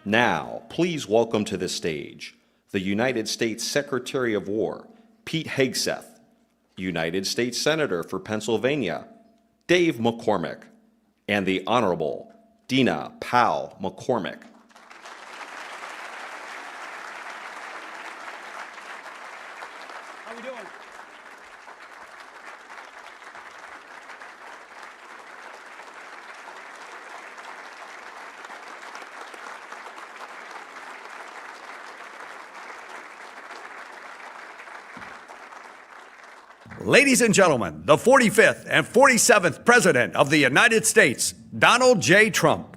Now, please welcome to the stage the United States Secretary of War, Pete Hegseth, United States Senator for Pennsylvania, Dave McCormick, and the Honorable Dina Powell McCormick. How we doing? Ladies and gentlemen, the 45th and 47th President of the United States, Donald J. Trump.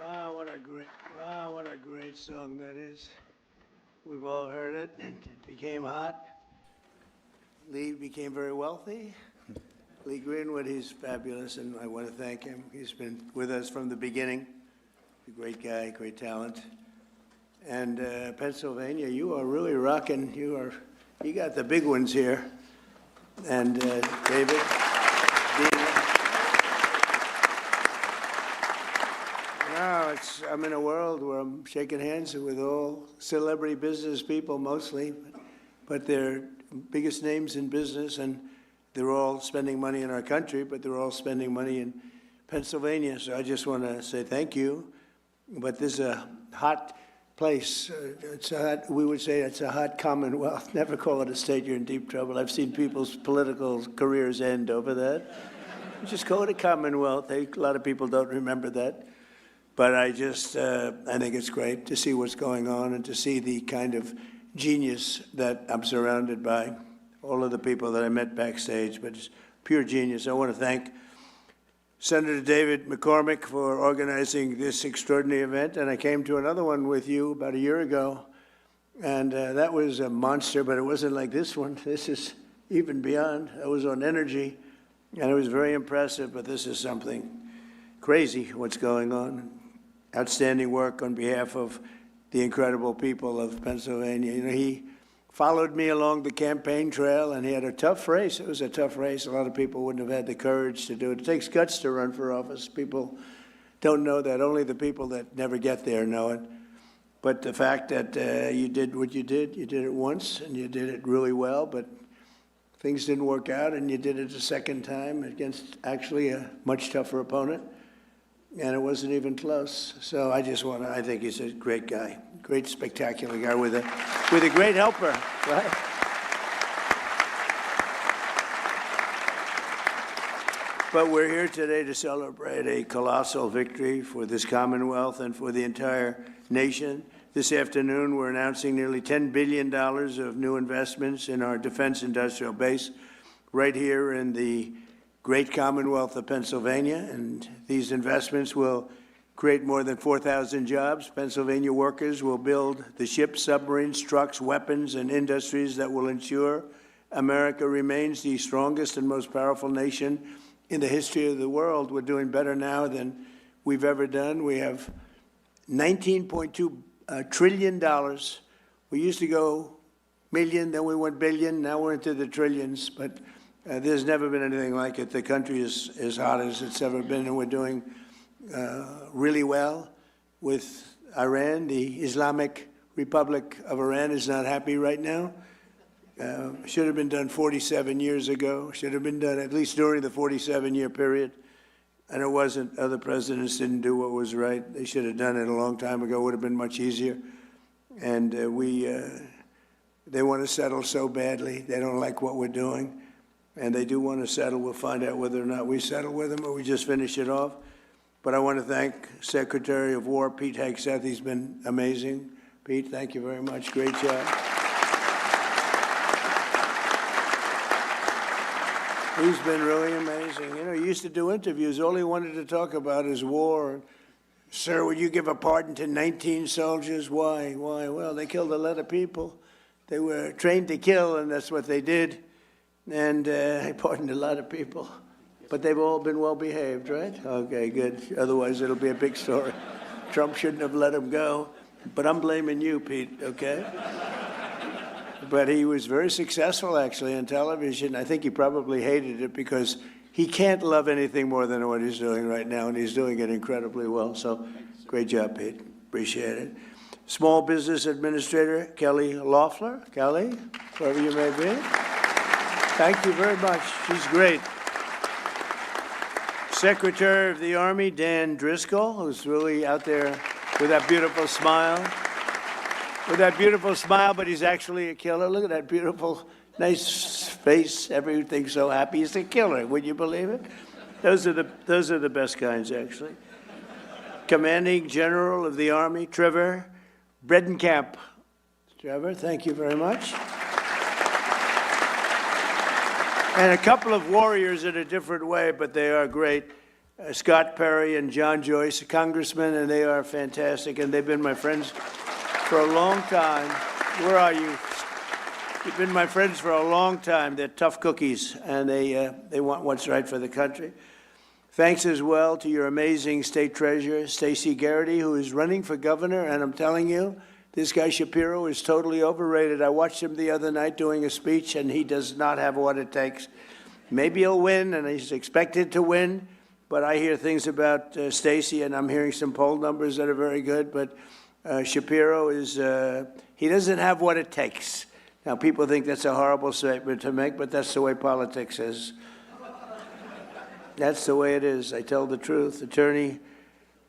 Wow, what a great song that is. We've all heard it. It became hot. Lee became very wealthy. Lee Greenwood, he's fabulous, and I want to thank him. He's been with us from the beginning. A great guy, great talent. And Pennsylvania, you are really rocking. You got the big ones here. And David, Dina. Now I'm in a world where I'm shaking hands with all celebrity business people mostly, but they're biggest names in business, and they're all spending money in our country, but they're all spending money in Pennsylvania. So I just want to say thank you. But this is a hot place. We would say it's a hot commonwealth. Never call it a state, you're in deep trouble. I've seen people's political careers end over that. Just call it a commonwealth. A lot of people don't remember that. But I think it's great to see what's going on and to see the kind of genius that I'm surrounded by, all of the people that I met backstage, but it's pure genius. I want to thank Senator David McCormick for organizing this extraordinary event, and I came to another one with you about a year ago, and that was a monster, but it wasn't like this one. This is even beyond. It was on energy, and it was very impressive, but this is something crazy what's going on. Outstanding work on behalf of the incredible people of Pennsylvania. You know, he followed me along the campaign trail, and he had a tough race. It was a tough race. A lot of people wouldn't have had the courage to do it. It takes guts to run for office. People don't know that. Only the people that never get there know it. But the fact that you did what you did it once, and you did it really well, but things didn't work out, and you did it a second time against actually a much tougher opponent, and it wasn't even close. So I think he's a great guy, great, spectacular guy with a great helper, right? But we're here today to celebrate a colossal victory for this Commonwealth and for the entire nation. This afternoon, we're announcing nearly $10 billion of new investments in our defense industrial base right here in the great Commonwealth of Pennsylvania. And these investments will create more than 4,000 jobs. Pennsylvania workers will build the ships, submarines, trucks, weapons, and industries that will ensure America remains the strongest and most powerful nation in the history of the world. We're doing better now than we've ever done. We have $19.2 trillion. We used to go million, then we went billion, now we're into the trillions, but there's never been anything like it. The country is as hot as it's ever been, and we're doing really well with Iran. The Islamic Republic of Iran is not happy right now. Should have been done 47 years ago, should have been done at least during the 47-year period. And it wasn't. Other presidents didn't do what was right. They should have done it a long time ago. It would have been much easier. And they want to settle so badly. They don't like what we're doing. And they do want to settle. We'll find out whether or not we settle with them or we just finish it off. But I want to thank Secretary of War Pete Hegseth. He's been amazing. Pete, thank you very much. Great job. He's been really amazing. You know, he used to do interviews. All he wanted to talk about is war. Sir, would you give a pardon to 19 soldiers? Why? Well, they killed a lot of people. They were trained to kill, and that's what they did. And I pardoned a lot of people. But they've all been well behaved, right? Okay, good. Otherwise, it'll be a big story. Trump shouldn't have let him go. But I'm blaming you, Pete, okay? But he was very successful, actually, on television. I think he probably hated it because he can't love anything more than what he's doing right now, and he's doing it incredibly well. So great job, Pete. Appreciate it. Small Business Administrator Kelly Loeffler. Kelly, wherever you may be. Thank you very much. She's great. Secretary of the Army Dan Driscoll, who's really out there with that beautiful smile. With that beautiful smile, but he's actually a killer. Look at that beautiful, nice face. Everything's so happy. He's a killer. Would you believe it? Those are the best kinds, actually. Commanding General of the Army, Trevor Bredenkamp. Trevor, thank you very much. And a couple of warriors in a different way, but they are great. Scott Perry and John Joyce, congressmen, and they are fantastic, and they've been my friends for a long time. Where are you? You've been my friends for a long time. They're tough cookies, and they want what's right for the country. Thanks as well to your amazing state treasurer, Stacey Garrity, who is running for governor, and I'm telling you, this guy Shapiro is totally overrated. I watched him the other night doing a speech, and he does not have what it takes. Maybe he'll win, and he's expected to win, but I hear things about Stacey, and I'm hearing some poll numbers that are very good, but Shapiro is, he doesn't have what it takes. Now, people think that's a horrible statement to make, but that's the way politics is. That's the way it is. I tell the truth. Attorney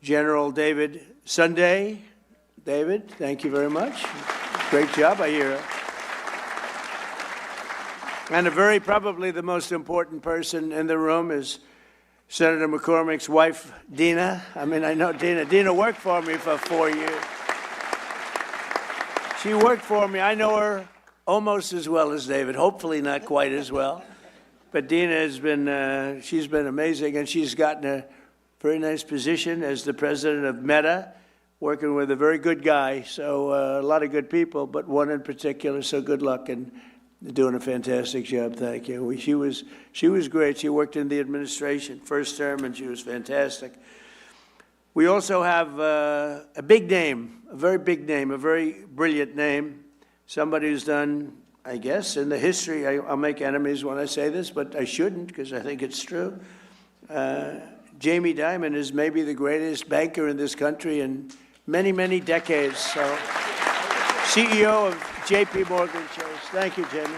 General David Sunday. David, thank you very much. Great job, I hear. And probably the most important person in the room is Senator McCormick's wife, Dina. I mean, I know Dina. Dina worked for me for 4 years. She worked for me. I know her almost as well as David, hopefully not quite as well. But Dina has been, she's been amazing, and she's gotten a very nice position as the president of Meta, working with a very good guy. So a lot of good people, but one in particular, so good luck, and doing a fantastic job. Thank you. She was great. She worked in the administration, first term, and she was fantastic. We also have a big name, a very big name, a very brilliant name, somebody who's done, I guess, in the history, I'll make enemies when I say this, but I shouldn't because I think it's true. Jamie Dimon is maybe the greatest banker in this country in many, many decades. So, CEO of J.P. Morgan Chase. Thank you, Jamie.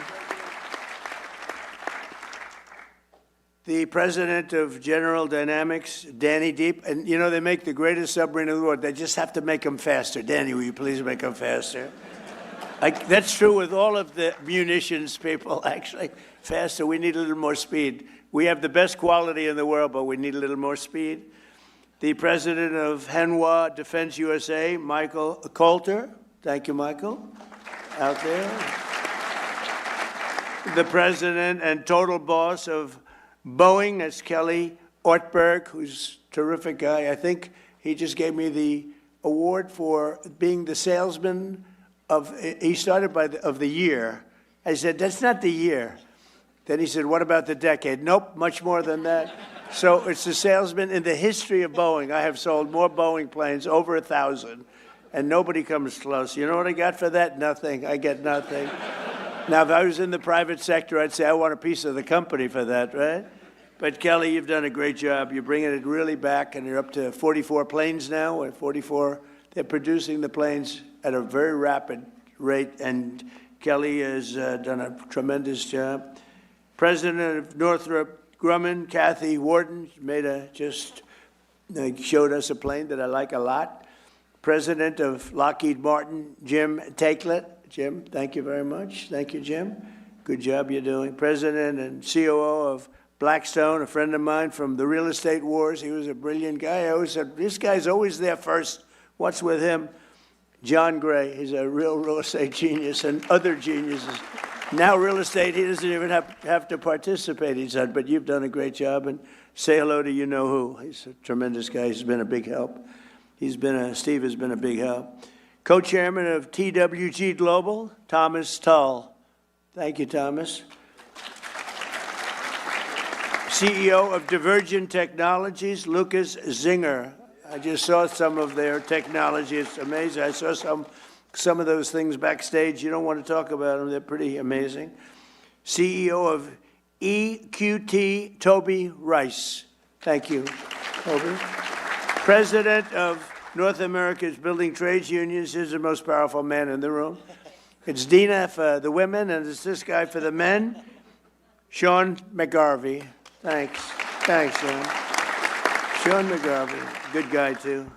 the president of General Dynamics, Danny Deep. And, you know, they make the greatest submarine in the world. They just have to make them faster. Danny, will you please make them faster? That's true with all of the munitions people, actually. Faster. We need a little more speed. We have the best quality in the world, but we need a little more speed. The president of Hanwha Defense USA, Michael Coulter. Thank you, Michael, out there. The president and total boss of Boeing, that's Kelly Ortberg, who's a terrific guy. I think he just gave me the award for being the salesman he started of the year. I said, that's not the year. Then he said, what about the decade? Nope, much more than that. So it's the salesman in the history of Boeing. I have sold more Boeing planes, over 1,000, and nobody comes close. You know what I got for that? Nothing. I get nothing. Now, if I was in the private sector, I'd say I want a piece of the company for that, right? But Kelly, you've done a great job. You're bringing it really back, and you're up to 44 planes now. At 44, they're producing the planes at a very rapid rate, and Kelly has done a tremendous job. President of Northrop Grumman, Kathy Warden, showed us a plane that I like a lot. President of Lockheed Martin, Jim Takelet. Jim, thank you very much. Thank you, Jim. Good job you're doing. President and COO of Blackstone, a friend of mine from the real estate wars. He was a brilliant guy. I always said, this guy's always there first. What's with him? John Gray, he's a real estate genius, and other geniuses. Now real estate, he doesn't even have to participate, he said, but you've done a great job, and say hello to you-know-who. He's a tremendous guy. He's been a big help. Steve has been a big help. Co-chairman of TWG Global, Thomas Tull. Thank you, Thomas. CEO of Divergent Technologies, Lucas Zinger. I just saw some of their technology. It's amazing. I saw some of those things backstage. You don't want to talk about them. They're pretty amazing. CEO of EQT, Toby Rice. Thank you, Toby. President of North America's Building Trades Unions. Is the most powerful man in the room. It's Dina for the women, and it's this guy for the men. Sean McGarvey. Thanks. Thanks, Sean. Sean McGarvey, good guy too.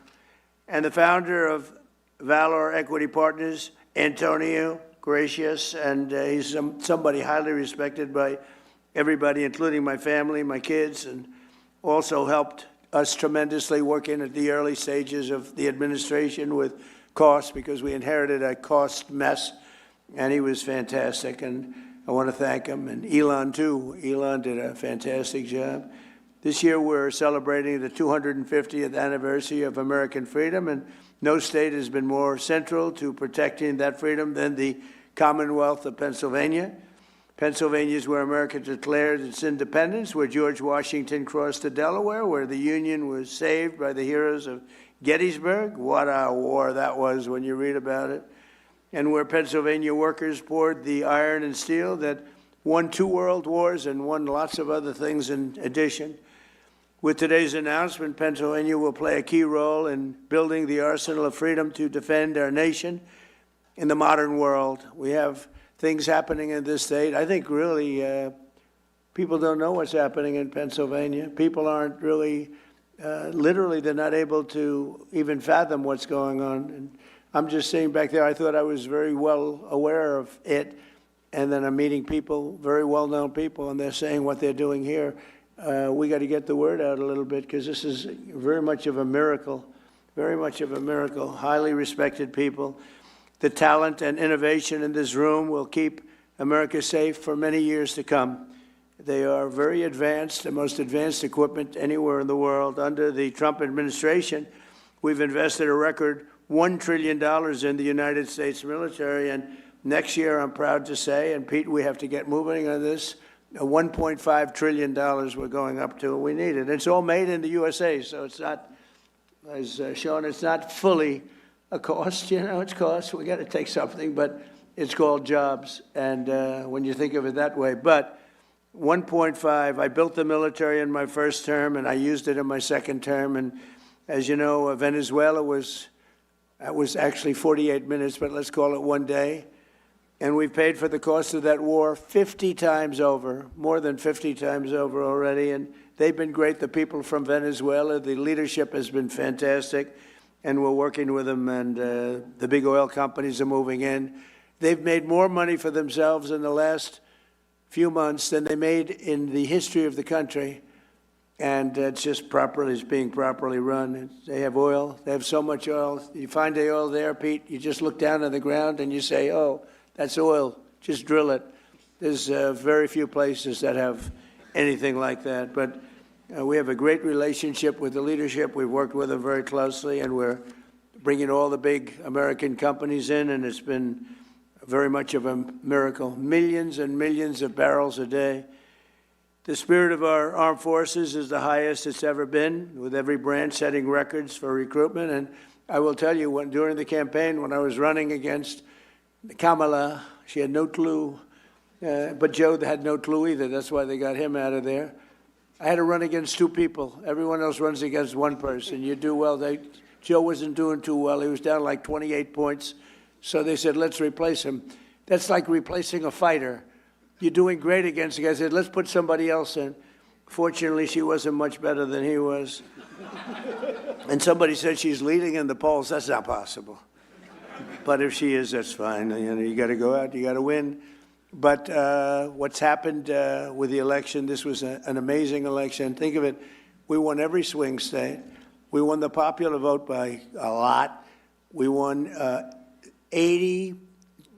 And the founder of Valor Equity Partners, Antonio Gracious, and he's somebody highly respected by everybody, including my family, my kids, and also helped us tremendously working at the early stages of the administration with costs, because we inherited a cost mess, and he was fantastic, and I want to thank him, and Elon too. Elon did a fantastic job. This year we're celebrating the 250th anniversary of American freedom, and no state has been more central to protecting that freedom than the Commonwealth of Pennsylvania. Pennsylvania is where America declared its independence, where George Washington crossed to Delaware, where the Union was saved by the heroes of Gettysburg. What a war that was when you read about it. And where Pennsylvania workers poured the iron and steel that won 2 world wars and won lots of other things in addition. With today's announcement, Pennsylvania will play a key role in building the arsenal of freedom to defend our nation in the modern world. We have things happening in this state. I think really people don't know what's happening in Pennsylvania. People aren't really, literally, they're not able to even fathom what's going on. And I'm just sitting back there. I thought I was very well aware of it. And then I'm meeting people, very well-known people, and they're saying what they're doing here. We got to get the word out a little bit, because this is very much of a miracle, very much of a miracle. Highly respected people. The talent and innovation in this room will keep America safe for many years to come. They are very advanced, the most advanced equipment anywhere in the world. Under the Trump administration, we've invested a record $1 trillion in the United States military, and next year, I'm proud to say, and Pete, we have to get moving on this, $1.5 trillion we're going up to, and we need it. It's all made in the USA, so it's not, as Sean, it's not fully a cost, it's cost. We got to take something, but it's called jobs, and when you think of it that way. But 1.5, I built the military in my first term, and I used it in my second term, and as you know, Venezuela was actually 48 minutes, but let's call it one day. And we've paid for the cost of that war 50 times over, more than 50 times over already. And they've been great. The people from Venezuela, the leadership has been fantastic. And we're working with them, and the big oil companies are moving in. They've made more money for themselves in the last few months than they made in the history of the country. And it's just it's being properly run. They have oil. They have so much oil. You find the oil there, Pete, you just look down on the ground and you say, oh, that's oil. Just drill it. There's very few places that have anything like that. But we have a great relationship with the leadership. We've worked with them very closely, and we're bringing all the big American companies in, and it's been very much of a miracle. Millions and millions of barrels a day. The spirit of our armed forces is the highest it's ever been, with every branch setting records for recruitment. And I will tell you, during the campaign, when I was running against Kamala, she had no clue, but Joe had no clue either. That's why they got him out of there. I had to run against two people. Everyone else runs against one person. You do well. Joe wasn't doing too well. He was down like 28 points. So they said, let's replace him. That's like replacing a fighter. You're doing great against the guy. I said, let's put somebody else in. Fortunately, she wasn't much better than he was. And somebody said she's leading in the polls. That's not possible. But if she is, that's fine. You got to go out. You got to win. But what's happened with the election, this was an amazing election. Think of it. We won every swing state. We won the popular vote by a lot. We won 82%,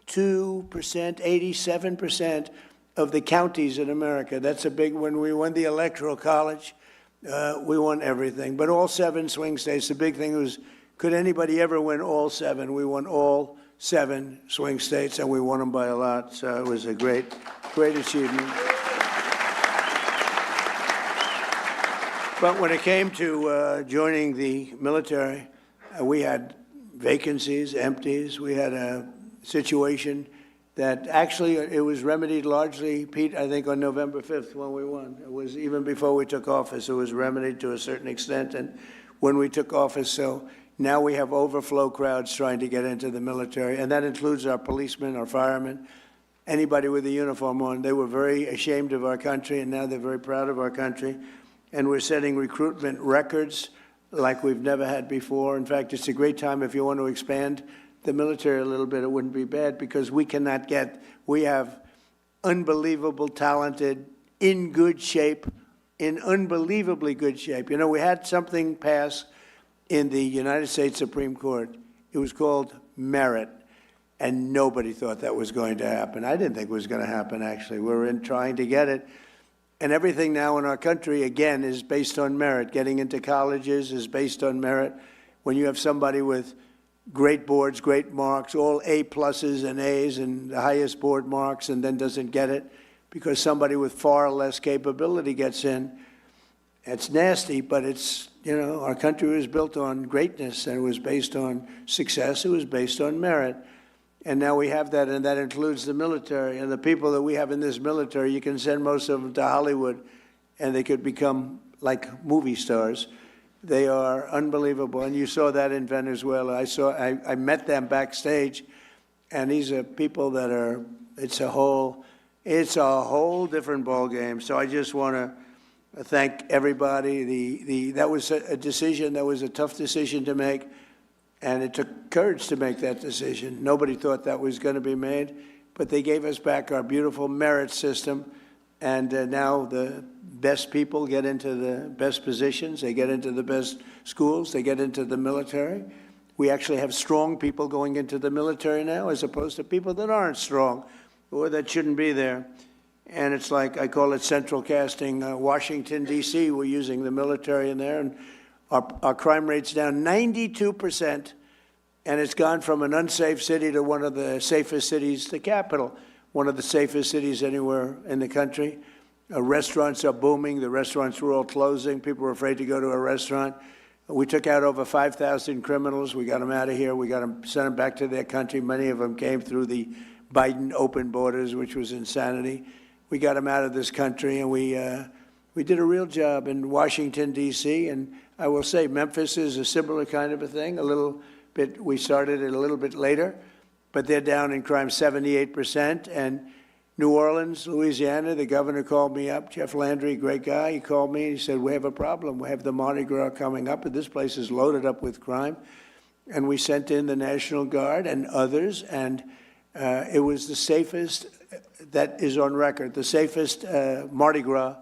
87% of the counties in America. That's a big one. We won the Electoral College. We won everything. But all 7 swing states, the big thing was, could anybody ever win all 7? We won all 7 swing states, and we won them by a lot. So it was a great, great achievement. But when it came to joining the military, we had vacancies, empties. We had a situation that actually it was remedied largely, Pete, I think on November 5th when we won. It was even before we took office, it was remedied to a certain extent. And when we took office, so now we have overflow crowds trying to get into the military, and that includes our policemen, our firemen, anybody with a uniform on. They were very ashamed of our country, and now they're very proud of our country. And we're setting recruitment records like we've never had before. In fact, it's a great time if you want to expand the military a little bit. It wouldn't be bad because we have unbelievable, talented, in good shape, in unbelievably good shape. You know, we had something pass in the United States Supreme Court. It was called merit, and nobody thought that was going to happen. I didn't think it was going to happen, actually. We were trying to get it. And everything now in our country, again, is based on merit. Getting into colleges is based on merit. When you have somebody with great boards, great marks, all A+s and A's and the highest board marks, and then doesn't get it because somebody with far less capability gets in, it's nasty, but it's, you know, our country was built on greatness, and it was based on success. It was based on merit. And now we have that, and that includes the military. And the people that we have in this military, you can send most of them to Hollywood, and they could become like movie stars. They are unbelievable, and you saw that in Venezuela. I met them backstage, and these are people that are, it's a whole different ballgame. So I just want to thank everybody. That was a decision, that was a tough decision to make, and it took courage to make that decision. Nobody thought that was going to be made, but they gave us back our beautiful merit system, and now the best people get into the best positions. They get into the best schools. They get into the military. We actually have strong people going into the military now as opposed to people that aren't strong or that shouldn't be there. And it's like, I call it central casting. Washington, D.C., we're using the military in there, and our crime rate's down 92%, and it's gone from an unsafe city to one of the safest cities, the capital, one of the safest cities anywhere in the country. Restaurants are booming. The restaurants were all closing. People were afraid to go to a restaurant. We took out over 5,000 criminals. We got them out of here. We got them, sent them back to their country. Many of them came through the Biden open borders, which was insanity. We got them out of this country, and we did a real job in Washington, D.C., and I will say Memphis is a similar kind of a thing, a little bit. We started it a little bit later, but they're down in crime 78%. And New Orleans, Louisiana, the governor called me up, Jeff Landry, great guy. He called me and he said, we have a problem. We have the Mardi Gras coming up, and this place is loaded up with crime. And we sent in the National Guard and others, and it was the safest that is on record, the safest Mardi Gras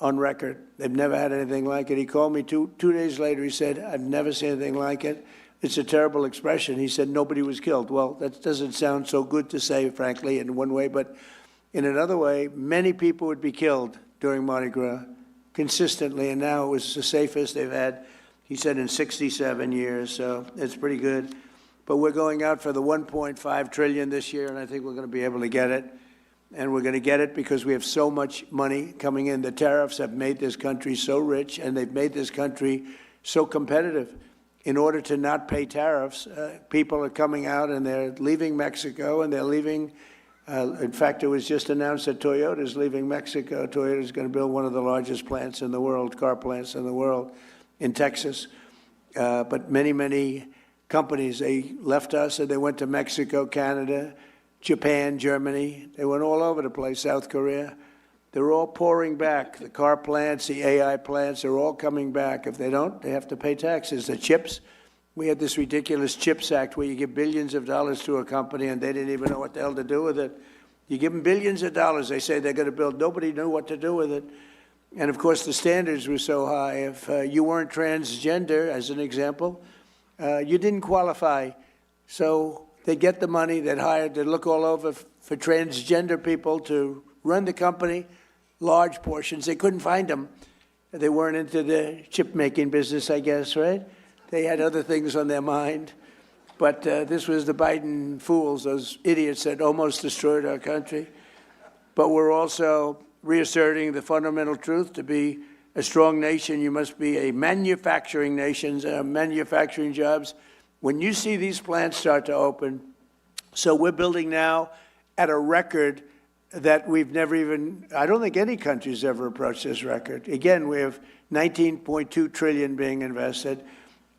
on record. They've never had anything like it. He called me two days later. He said, I've never seen anything like it. It's a terrible expression. He said, nobody was killed. Well, that doesn't sound so good to say, frankly, in one way, but in another way, many people would be killed during Mardi Gras consistently, and now it was the safest they've had, he said, in 67 years, so it's pretty good. But we're going out for the $1.5 trillion this year, and I think we're going to be able to get it. And we're going to get it because we have so much money coming in. The tariffs have made this country so rich, and they've made this country so competitive. In order to not pay tariffs, people are coming out and they're leaving Mexico, and they're leaving. In fact, it was just announced that Toyota is leaving Mexico. Toyota is going to build one of the largest plants in the world, car plants in the world, in Texas. But many, many companies, they left us and they went to Mexico, Canada, Japan, Germany. They went all over the place, South Korea. They're all pouring back. The car plants, the AI plants, they're all coming back. If they don't, they have to pay taxes. The chips, we had this ridiculous CHIPS Act where you give billions of dollars to a company and they didn't even know what the hell to do with it. You give them billions of dollars, they say they're going to build. Nobody knew what to do with it. And of course, the standards were so high. If you weren't transgender, as an example, you didn't qualify. So they'd get the money, they'd look all over for transgender people to run the company, large portions. They couldn't find them. They weren't into the chip-making business, I guess, right? They had other things on their mind. But this was the Biden fools, those idiots that almost destroyed our country. But we're also reasserting the fundamental truth: to be a strong nation, you must be a manufacturing nation, manufacturing jobs. When you see these plants start to open, so we're building now at a record that we've never even, I don't think any country's ever approached this record. Again, we have $19.2 trillion being invested,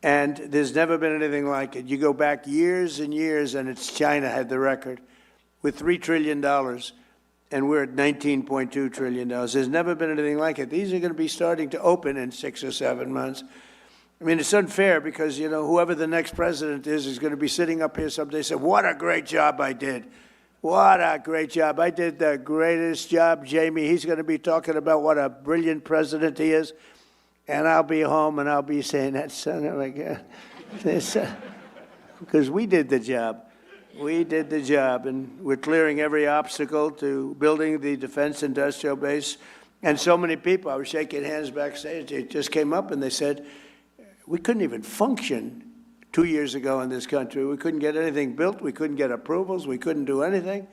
and there's never been anything like it. You go back years and years, and it's China had the record with $3 trillion, and we're at $19.2 trillion. There's never been anything like it. These are going to be starting to open in 6 or 7 months. I mean, it's unfair because, you know, whoever the next president is going to be sitting up here someday and say, what a great job I did. What a great job. I did the greatest job, Jamie. He's going to be talking about what a brilliant president he is. And I'll be home and I'll be saying that, son of a gun. Because we did the job. We did the job. And we're clearing every obstacle to building the defense industrial base. And so many people, I was shaking hands backstage, they just came up and they said, we couldn't even function 2 years ago in this country. We couldn't get anything built. We couldn't get approvals. We couldn't do anything.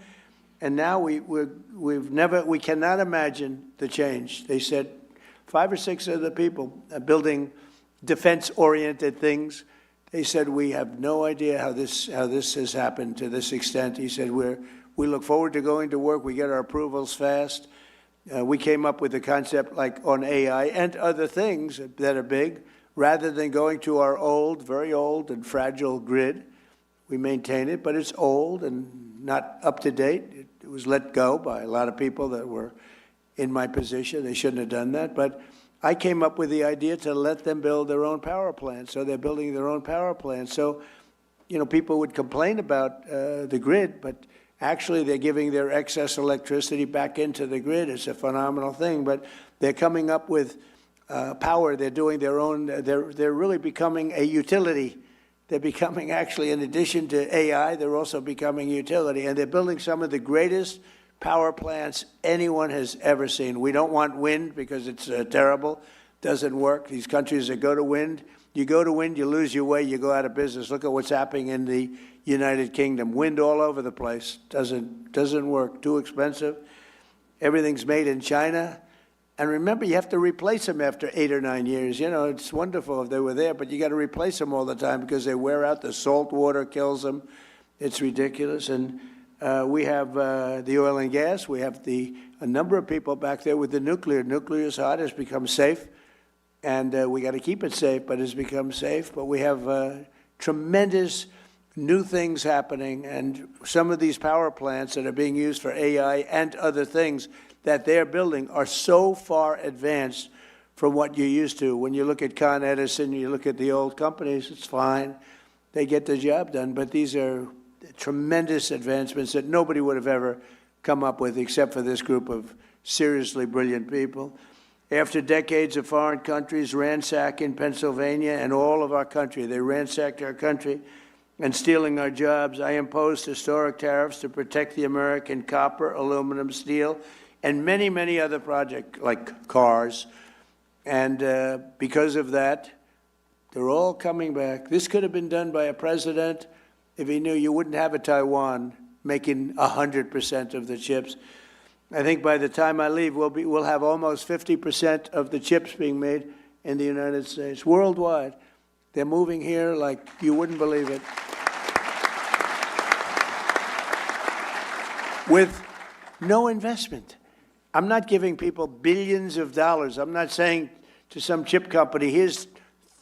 And now we cannot imagine the change. They said 5 or 6 other people building defense-oriented things. They said, we have no idea how this has happened to this extent. He said, we look forward to going to work. We get our approvals fast. We came up with a concept like on AI and other things that are big. Rather than going to our old, very old and fragile grid, we maintain it, but it's old and not up to date. It was let go by a lot of people that were in my position. They shouldn't have done that. But I came up with the idea to let them build their own power plant. So they're building their own power plant. So, you know, people would complain about the grid, but actually they're giving their excess electricity back into the grid. It's a phenomenal thing. But they're coming up with power. They're doing their own. They're really becoming a utility. They're becoming, actually, in addition to AI, they're also becoming utility. And they're building some of the greatest power plants anyone has ever seen. We don't want wind because it's terrible. Doesn't work. These countries that go to wind, you go to wind, you lose your way, you go out of business. Look at what's happening in the United Kingdom. Wind all over the place. Doesn't work. Too expensive. Everything's made in China. And remember, you have to replace them after 8 or 9 years. You know, it's wonderful if they were there, but you got to replace them all the time because they wear out. The salt water kills them. It's ridiculous. And we have the oil and gas. We have a number of people back there with the nuclear. Nuclear is hot. It's become safe. And we got to keep it safe, but it's become safe. But we have tremendous new things happening, and some of these power plants that are being used for AI and other things that they're building are so far advanced from what you're used to. When you look at Con Edison, you look at the old companies, it's fine. They get the job done, but these are tremendous advancements that nobody would have ever come up with except for this group of seriously brilliant people. After decades of foreign countries ransacking Pennsylvania and all of our country, they ransacked our country and stealing our jobs, I imposed historic tariffs to protect the American copper, aluminum, steel, and many, many other projects like cars. And because of that, they're all coming back. This could have been done by a president if he knew you wouldn't have a Taiwan making 100% of the chips. I think by the time I leave, we'll have almost 50% of the chips being made in the United States, worldwide. They're moving here like you wouldn't believe it. With no investment. I'm not giving people billions of dollars. I'm not saying to some chip company, here's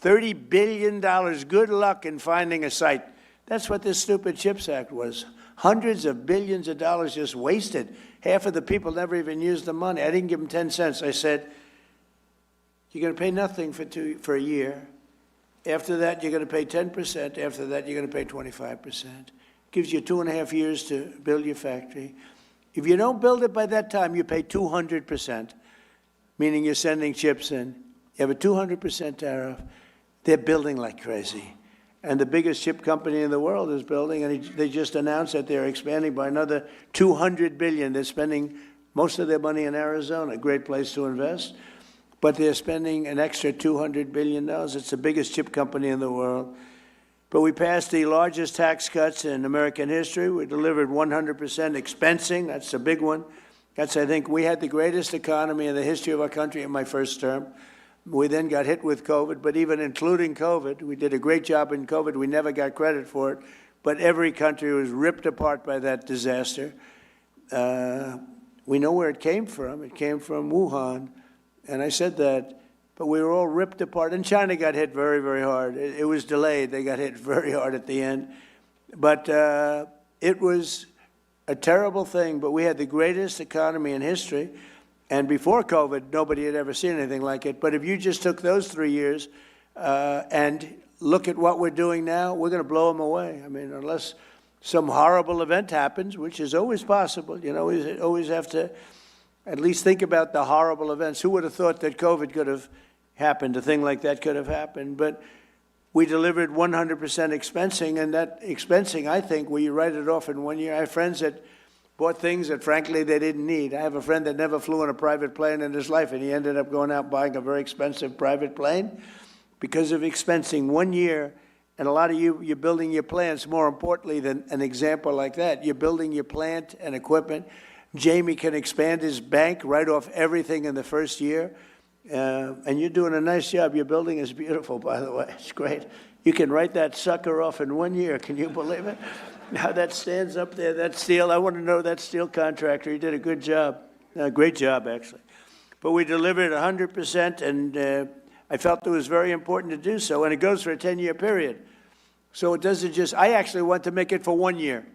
$30 billion, good luck in finding a site. That's what this stupid CHIPS Act was. Hundreds of billions of dollars just wasted. Half of the people never even used the money. I didn't give them 10 cents. I said, you're going to pay nothing for a year. After that, you're going to pay 10%. After that, you're going to pay 25%. Gives you 2.5 years to build your factory. If you don't build it by that time, you pay 200%, meaning you're sending chips in. You have a 200% tariff. They're building like crazy. And the biggest chip company in the world is building, and they just announced that they're expanding by another $200 billion. They're spending most of their money in Arizona, a great place to invest. But they're spending an extra $200 billion. It's the biggest chip company in the world. But we passed the largest tax cuts in American history. We delivered 100% expensing. That's a big one. I think, we had the greatest economy in the history of our country in my first term. We then got hit with COVID, but even including COVID, we did a great job in COVID. We never got credit for it, but every country was ripped apart by that disaster. We know where it came from. It came from Wuhan, and I said that, but we were all ripped apart. And China got hit very, very hard. It was delayed. They got hit very hard at the end. But it was a terrible thing, but we had the greatest economy in history. And before COVID, nobody had ever seen anything like it. But if you just took those 3 years and look at what we're doing now, we're going to blow them away. I mean, unless some horrible event happens, which is always possible. You know, we always have to at least think about the horrible events. Who would have thought that COVID could have happened? A thing like that could have happened. But we delivered 100% expensing, and that expensing, I think, where you write it off in 1 year. I have friends that bought things that, frankly, they didn't need. I have a friend that never flew in a private plane in his life, and he ended up going out buying a very expensive private plane because of expensing 1 year. And a lot of you're building your plants, more importantly than an example like that. You're building your plant and equipment. Jamie can expand his bank, write off everything in the first year. And you're doing a nice job. Your building is beautiful, by the way. It's great. You can write that sucker off in 1 year. Can you believe it? Now that stands up there, that steel. I want to know that steel contractor. He did a good job, a great job, actually. But we delivered 100%, and I felt it was very important to do so. And it goes for a 10-year period. So it doesn't just, I actually want to make it for 1 year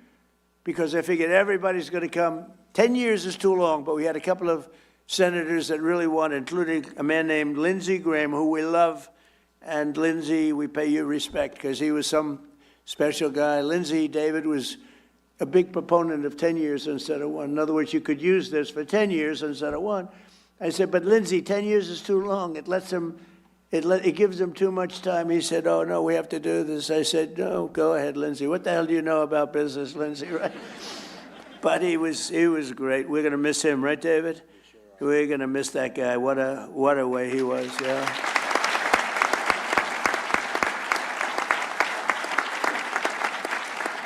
because I figured everybody's going to come. 10 years is too long, but we had a couple of senators that really wanted, including a man named Lindsey Graham, who we love. And Lindsey, we pay you respect because he was some special guy. Lindsey, David, was a big proponent of 10 years instead of 1. In other words, you could use this for 10 years instead of 1. I said, but Lindsey, 10 years is too long. It gives them too much time. He said, oh, no, we have to do this. I said, no, go ahead, Lindsey. What the hell do you know about business, Lindsey, right? But he was great. We're going to miss him, right, David? We're going to miss that guy. What a way he was, yeah.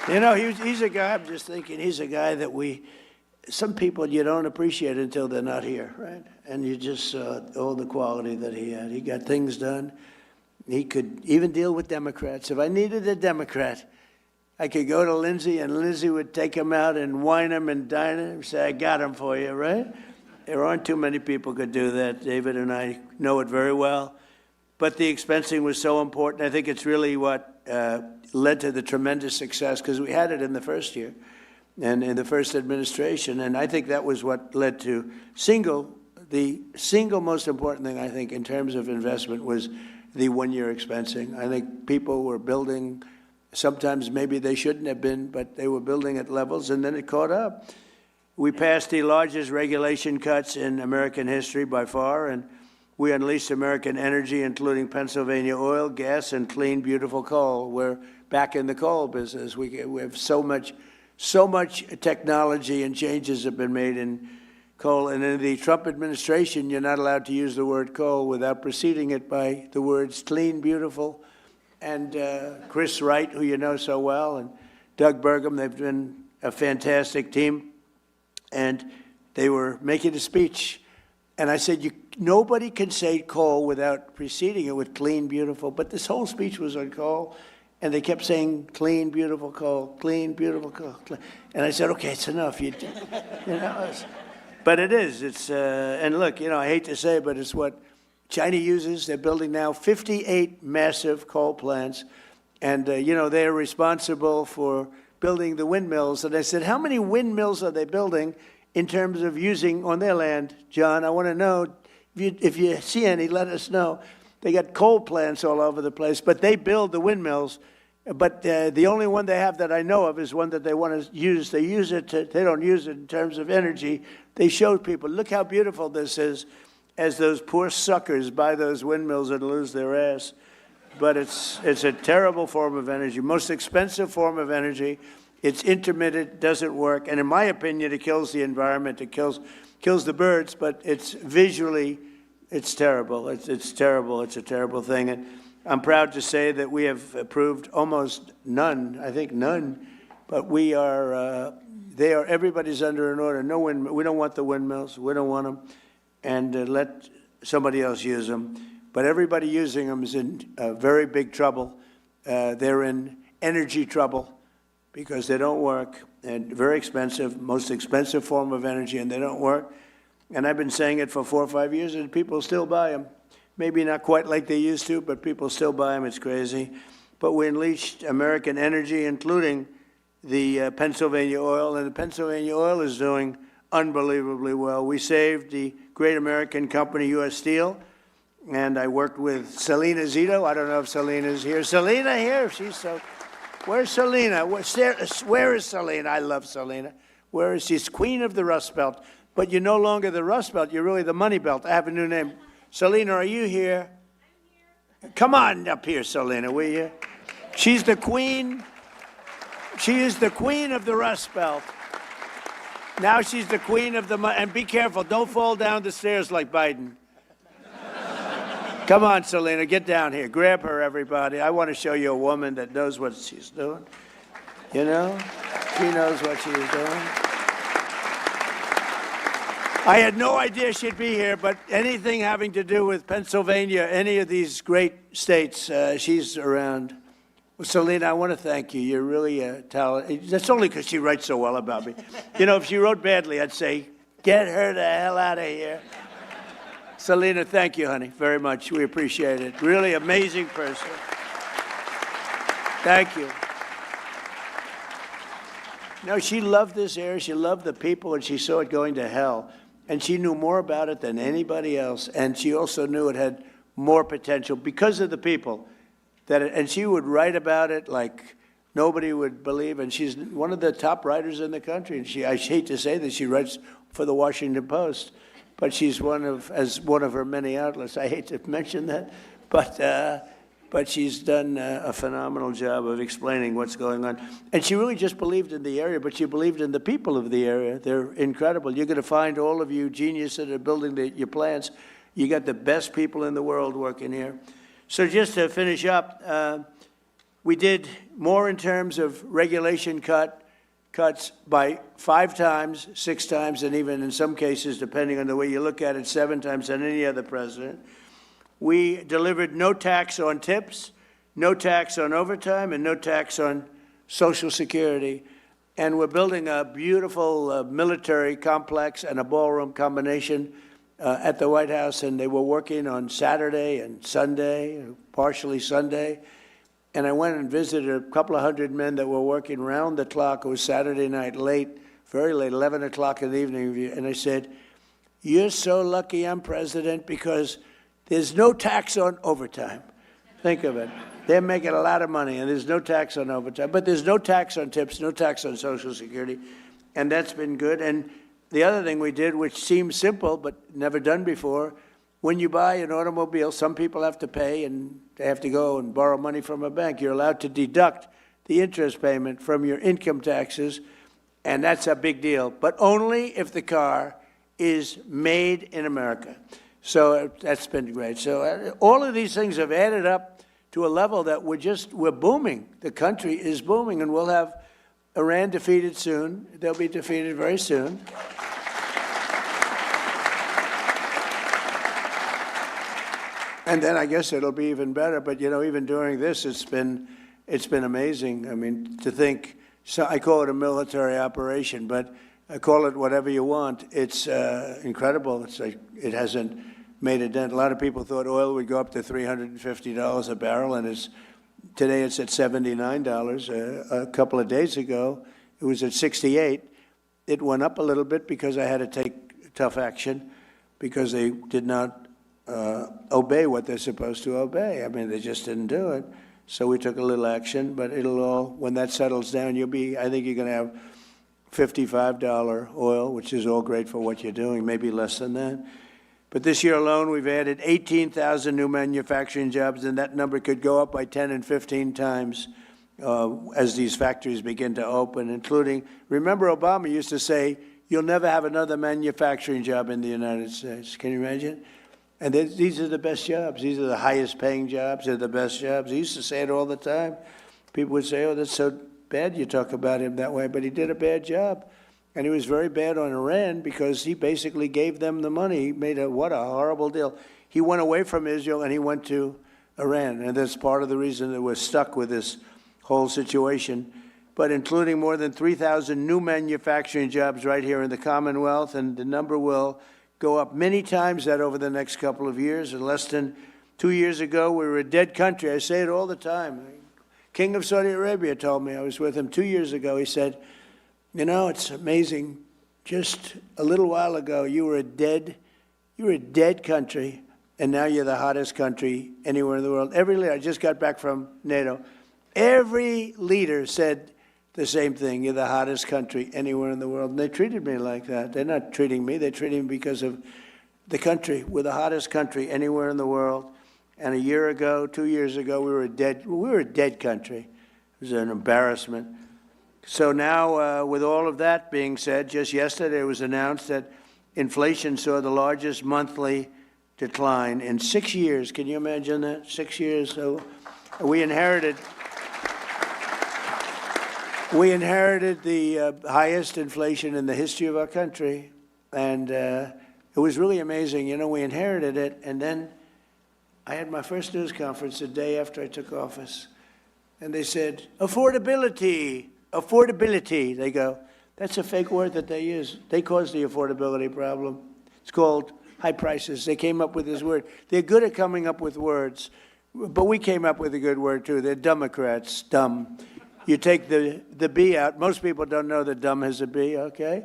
You know, he's a guy, I'm just thinking, he's a guy that some people you don't appreciate until they're not here, right? And you just saw all the quality that he had. He got things done. He could even deal with Democrats. If I needed a Democrat, I could go to Lindsey, and Lindsey would take him out and wine him and dine him and say, I got him for you, right? There aren't too many people could do that. David and I know it very well. but the expensing was so important. I think it's really what led to the tremendous success, because we had it in the first year and in the first administration, and I think that was what led to the single most important thing, I think, in terms of investment was the one-year expensing. I think people were building, sometimes maybe they shouldn't have been, but they were building at levels, and then it caught up. We passed the largest regulation cuts in American history by far, and we unleashed American energy, including Pennsylvania oil, gas, and clean, beautiful coal. We're back in the coal business. We have so much technology and changes have been made in coal. And in the Trump administration, you're not allowed to use the word coal without preceding it by the words clean, beautiful. And Chris Wright, who you know so well, and Doug Burgum, they've been a fantastic team. And they were making a speech. And I said, nobody can say coal without preceding it with clean, beautiful. But this whole speech was on coal. And they kept saying, clean, beautiful coal, clean, beautiful coal. And I said, okay, it's enough. You know, but it is. It's and look, you know, I hate to say it, but it's what China uses. They're building now 58 massive coal plants. And, you know, they're responsible for building the windmills. And I said, how many windmills are they building in terms of using on their land? John, I want to know, if you see any, let us know. They got coal plants all over the place, but they build the windmills. But the only one they have that I know of is one that they want to use. They use it they don't use it in terms of energy. They show people, look how beautiful this is, as those poor suckers buy those windmills and lose their ass. But it's a terrible form of energy, most expensive form of energy. It's intermittent, doesn't work, and in my opinion, it kills the environment. It kills the birds, but it's visually, it's terrible. It's terrible. It's a terrible thing. And I'm proud to say that we have approved almost none. I think none, but we are. Everybody's under an order. No windmill. We don't want the windmills. We don't want them, and let somebody else use them. But everybody using them is in very big trouble. They're in energy trouble because they don't work, and very expensive, most expensive form of energy, and they don't work. And I've been saying it for 4 or 5 years, and people still buy them. Maybe not quite like they used to, but people still buy them. It's crazy. But we unleashed American energy, including the Pennsylvania oil, and the Pennsylvania oil is doing unbelievably well. We saved the great American company, U.S. Steel, and I worked with Selena Zito. I don't know if Selena's here. Selena here? She's so... Where's Selena? Where is Selena? I love Selena. Where is she? She's queen of the Rust Belt. But you're no longer the Rust Belt. You're really the Money Belt. I have a new name. Selena, are you here? I'm here. Come on up here, Selena, will you? She's the queen. She is the queen of the Rust Belt. Now she's the queen of the... And be careful. Don't fall down the stairs like Biden. Come on, Selena, get down here. Grab her, everybody. I want to show you a woman that knows what she's doing. You know? She knows what she's doing. I had no idea she'd be here, but anything having to do with Pennsylvania, any of these great states, she's around. Well, Selena, I want to thank you. You're really talented. That's only because she writes so well about me. You know, if she wrote badly, I'd say, get her the hell out of here. Selena, thank you, honey, very much. We appreciate it. Really amazing person. Thank you. No, she loved this area. She loved the people, and she saw it going to hell. And she knew more about it than anybody else. And she also knew it had more potential because of the people. And she would write about it like nobody would believe. And she's one of the top writers in the country. And I hate to say that she writes for the Washington Post. But she's one of her many outlets. I hate to mention that, but she's done a phenomenal job of explaining what's going on. And she really just believed in the area, but she believed in the people of the area. They're incredible. You're going to find all of you geniuses that are building your plants. You got the best people in the world working here. So just to finish up, we did more in terms of regulation cuts by 5 times, 6 times, and even in some cases, depending on the way you look at it, 7 times than any other president. We delivered no tax on tips, no tax on overtime, and no tax on Social Security. And we're building a beautiful military complex and a ballroom combination at the White House, and they were working on Saturday and Sunday, partially Sunday. And I went and visited a couple of hundred men that were working round the clock. It was Saturday night, late, very late, 11 o'clock in the evening. And I said, "You're so lucky I'm president because there's no tax on overtime." Think of it. They're making a lot of money, and there's no tax on overtime. But there's no tax on tips, no tax on Social Security, and that's been good. And the other thing we did, which seems simple but never done before, when you buy an automobile, some people have to pay, and they have to go and borrow money from a bank. You're allowed to deduct the interest payment from your income taxes, and that's a big deal, but only if the car is made in America. So that's been great. So all of these things have added up to a level that we're booming. The country is booming, and we'll have Iran defeated soon. They'll be defeated very soon. And then I guess it'll be even better. But, you know, even during this, it's been amazing. I mean, to think, so I call it a military operation, but I call it whatever you want. It's incredible. It's like it hasn't made a dent. A lot of people thought oil would go up to $350 a barrel, and today it's at $79. A couple of days ago, it was at $68. It went up a little bit because I had to take tough action because they did not obey what they're supposed to obey. I mean, they just didn't do it. So we took a little action, but it'll all, when that settles down, I think you're going to have $55 oil, which is all great for what you're doing, maybe less than that. But this year alone, we've added 18,000 new manufacturing jobs, and that number could go up by 10 and 15 times as these factories begin to open, including, remember Obama used to say, "You'll never have another manufacturing job in the United States." Can you imagine? And these are the best jobs. These are the highest paying jobs. They're the best jobs. He used to say it all the time. People would say, "Oh, that's so bad you talk about him that way." But he did a bad job. And he was very bad on Iran because he basically gave them the money. He made what a horrible deal. He went away from Israel and he went to Iran. And that's part of the reason that we're stuck with this whole situation. But including more than 3,000 new manufacturing jobs right here in the Commonwealth, and the number will go up many times that over the next couple of years. And less than 2 years ago, we were a dead country. I say it all the time. King of Saudi Arabia told me, I was with him 2 years ago, he said, "You know, it's amazing. Just a little while ago, you were a dead country, and now you're the hottest country anywhere in the world." Every leader, I just got back from NATO, every leader said the same thing. You're the hottest country anywhere in the world. And they treated me like that. They're not treating me. They're treating me because of the country. We're the hottest country anywhere in the world. And a year ago, 2 years ago, we were a dead country. It was an embarrassment. So now, with all of that being said, just yesterday it was announced that inflation saw the largest monthly decline in 6 years. Can you imagine that? 6 years. So we inherited the highest inflation in the history of our country, and it was really amazing. You know, we inherited it, and then I had my first news conference the day after I took office, and they said, affordability. They go, that's a fake word that they use. They caused the affordability problem. It's called high prices. They came up with this word. They're good at coming up with words, but we came up with a good word too. They're Democrats, dumb. You take the B out. Most people don't know that dumb has a B, okay?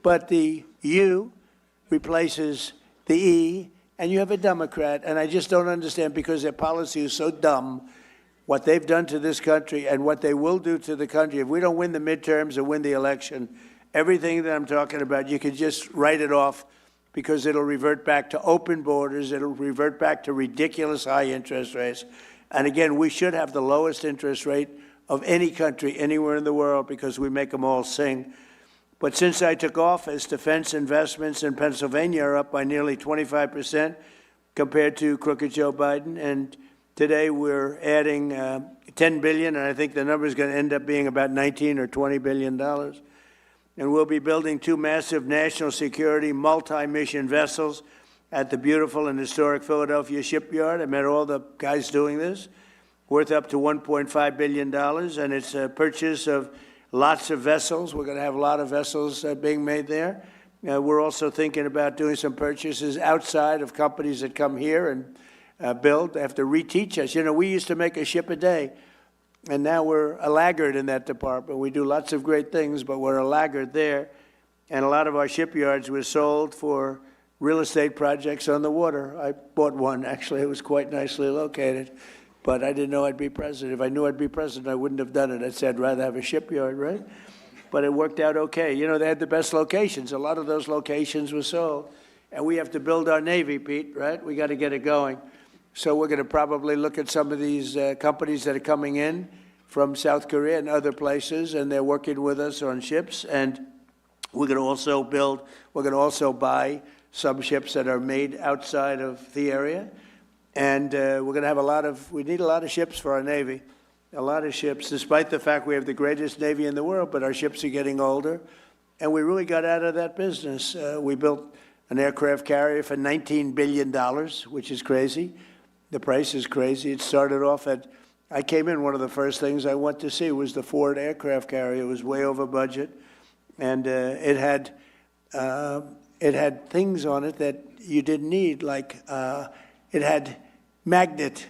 But the U replaces the E, and you have a Democrat. And I just don't understand, because their policy is so dumb, what they've done to this country and what they will do to the country. If we don't win the midterms or win the election, everything that I'm talking about, you can just write it off, because it'll revert back to open borders. It'll revert back to ridiculous high interest rates. And again, we should have the lowest interest rate of any country anywhere in the world, because we make them all sing. But since I took office, defense investments in Pennsylvania are up by nearly 25% compared to crooked Joe Biden. And today we're adding $10 billion, and I think the number is going to end up being about $19 or $20 billion. And we'll be building 2 massive national security multi-mission vessels at the beautiful and historic Philadelphia shipyard. I met all the guys doing this, worth up to $1.5 billion, and it's a purchase of lots of vessels. We're going to have a lot of vessels being made there. We're also thinking about doing some purchases outside of companies that come here and build. They have to reteach us. We used to make a ship a day, and now we're a laggard in that department. We do lots of great things, but we're a laggard there. And a lot of our shipyards were sold for real estate projects on the water. I bought one, actually. It was quite nicely located, but I didn't know I'd be president. If I knew I'd be president, I wouldn't have done it. I'd say I'd rather have a shipyard, right? But it worked out okay. They had the best locations. A lot of those locations were sold. And we have to build our Navy, Pete, right? We got to get it going. So we're going to probably look at some of these companies that are coming in from South Korea and other places, and they're working with us on ships. And we're going to also buy some ships that are made outside of the area. And we're going to have we need a lot of ships for our Navy. A lot of ships, despite the fact we have the greatest Navy in the world, but our ships are getting older. And we really got out of that business. We built an aircraft carrier for $19 billion, which is crazy. The price is crazy. It started off I came in, one of the first things I went to see was the Ford aircraft carrier. It was way over budget. And it had things on it that you didn't need, like it had magnets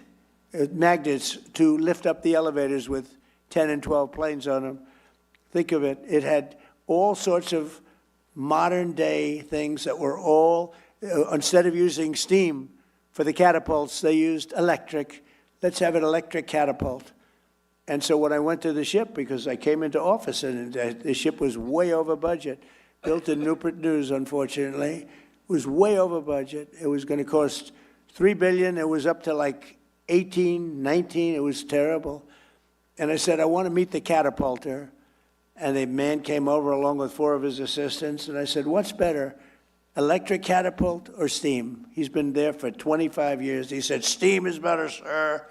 to lift up the elevators with 10 and 12 planes on them. Think of it. It had all sorts of modern-day things that were all, instead of using steam for the catapults, they used electric. Let's have an electric catapult. And so when I went to the ship, because I came into office and the ship was way over budget, built in Newport News, unfortunately, it was way over budget. It was going to cost $3 billion. It was up to like 18, 19, it was terrible. And I said, I want to meet the catapulter. And a man came over along with 4 of his assistants, and I said, what's better, electric catapult or steam? He's been there for 25 years. He said, steam is better, sir.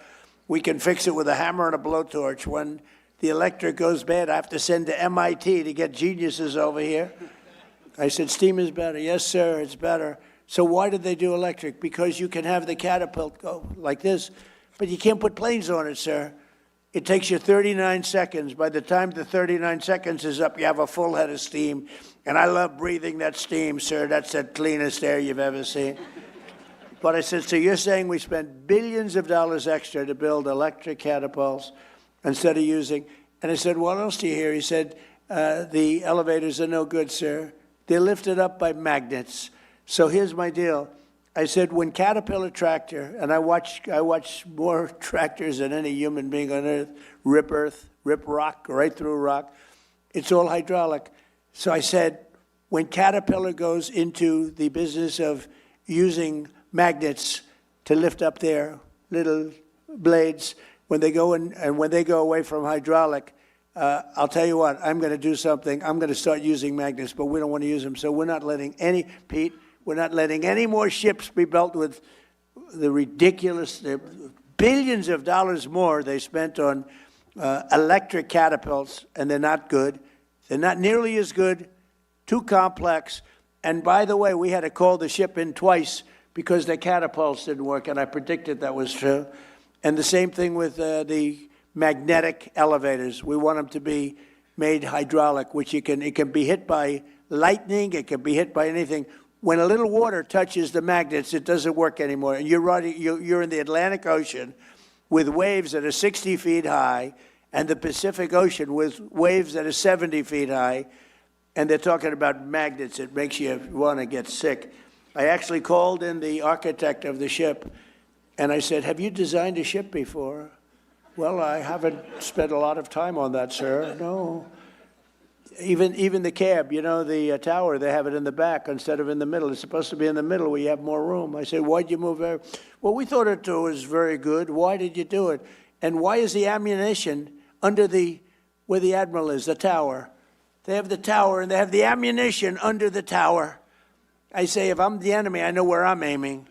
We can fix it with a hammer and a blowtorch. When the electric goes bad, I have to send to MIT to get geniuses over here. I said, steam is better. Yes, sir, it's better. So why did they do electric? Because you can have the catapult go like this, but you can't put planes on it, sir. It takes you 39 seconds. By the time the 39 seconds is up, you have a full head of steam. And I love breathing that steam, sir. That's the cleanest air you've ever seen. But I said, so you're saying we spent billions of dollars extra to build electric catapults instead of using, and I said, what else do you hear? He said, the elevators are no good, sir. They're lifted up by magnets. So here's my deal. I said, when Caterpillar tractor, and I watch more tractors than any human being on earth, rip rock, right through rock. It's all hydraulic. So I said, when Caterpillar goes into the business of using magnets to lift up their little blades, when they go in and when they go away from hydraulic, I'll tell you what, I'm going to do something. I'm going to start using magnets, but we don't want to use them. So we're not letting we're not letting any more ships be built with the ridiculous billions of dollars more they spent on electric catapults, and they're not good. They're not nearly as good, too complex. And by the way, we had to call the ship in twice because their catapults didn't work, and I predicted that was true. And the same thing with the magnetic elevators. We want them to be made hydraulic, which it can be hit by lightning, it can be hit by anything. When a little water touches the magnets, it doesn't work anymore. And you're in the Atlantic Ocean with waves that are 60 feet high, and the Pacific Ocean with waves that are 70 feet high, and they're talking about magnets. It makes you want to get sick. I actually called in the architect of the ship, and I said, have you designed a ship before? Well, I haven't spent a lot of time on that, sir. No. Even the cab, the tower, they have it in the back instead of in the middle. It's supposed to be in the middle where you have more room. I said, why'd you move there? Well, we thought it was very good. Why did you do it? And why is the ammunition under where the admiral is, the tower? They have the tower, and they have the ammunition under the tower. I say, if I'm the enemy, I know where I'm aiming.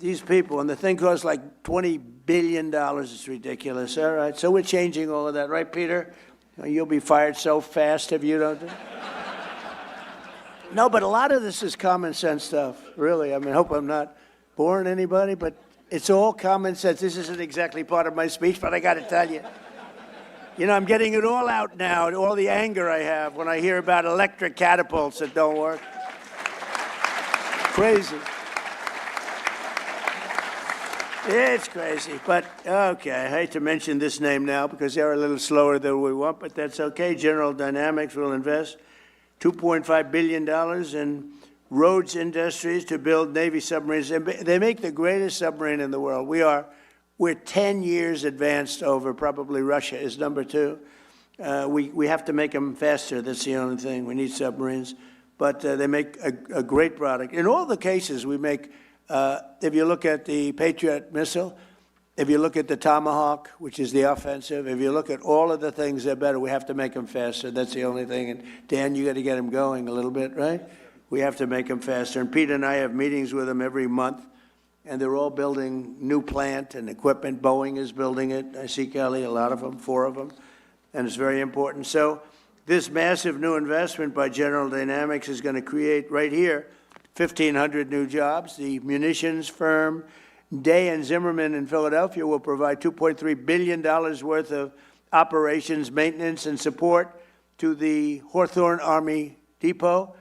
These people, and the thing costs like $20 billion. It's ridiculous. All right, so we're changing all of that, right, Peter? You'll be fired so fast if you don't. No, but a lot of this is common sense stuff, really. I hope I'm not boring anybody, but it's all common sense. This isn't exactly part of my speech, but I got to tell you. I'm getting it all out now, all the anger I have when I hear about electric catapults that don't work. crazy. It's crazy, but okay, I hate to mention this name now because they're a little slower than we want, but that's okay. General Dynamics will invest $2.5 billion in Rhodes Industries to build Navy submarines. They make the greatest submarine in the world. We're 10 years advanced over, probably Russia is number 2. We have to make them faster. That's the only thing. We need submarines. But they make a great product. In all the cases, we make, if you look at the Patriot missile, if you look at the Tomahawk, which is the offensive, if you look at all of the things that are better, we have to make them faster. That's the only thing. And Dan, you got to get them going a little bit, right? We have to make them faster. And Pete and I have meetings with them every month. And they're all building new plant and equipment. Boeing is building it. I see, Kelly, a lot of them, 4 of them. And it's very important. So this massive new investment by General Dynamics is going to create right here 1,500 new jobs. The munitions firm Day and Zimmerman in Philadelphia will provide $2.3 billion worth of operations, maintenance, and support to the Hawthorne Army Depot.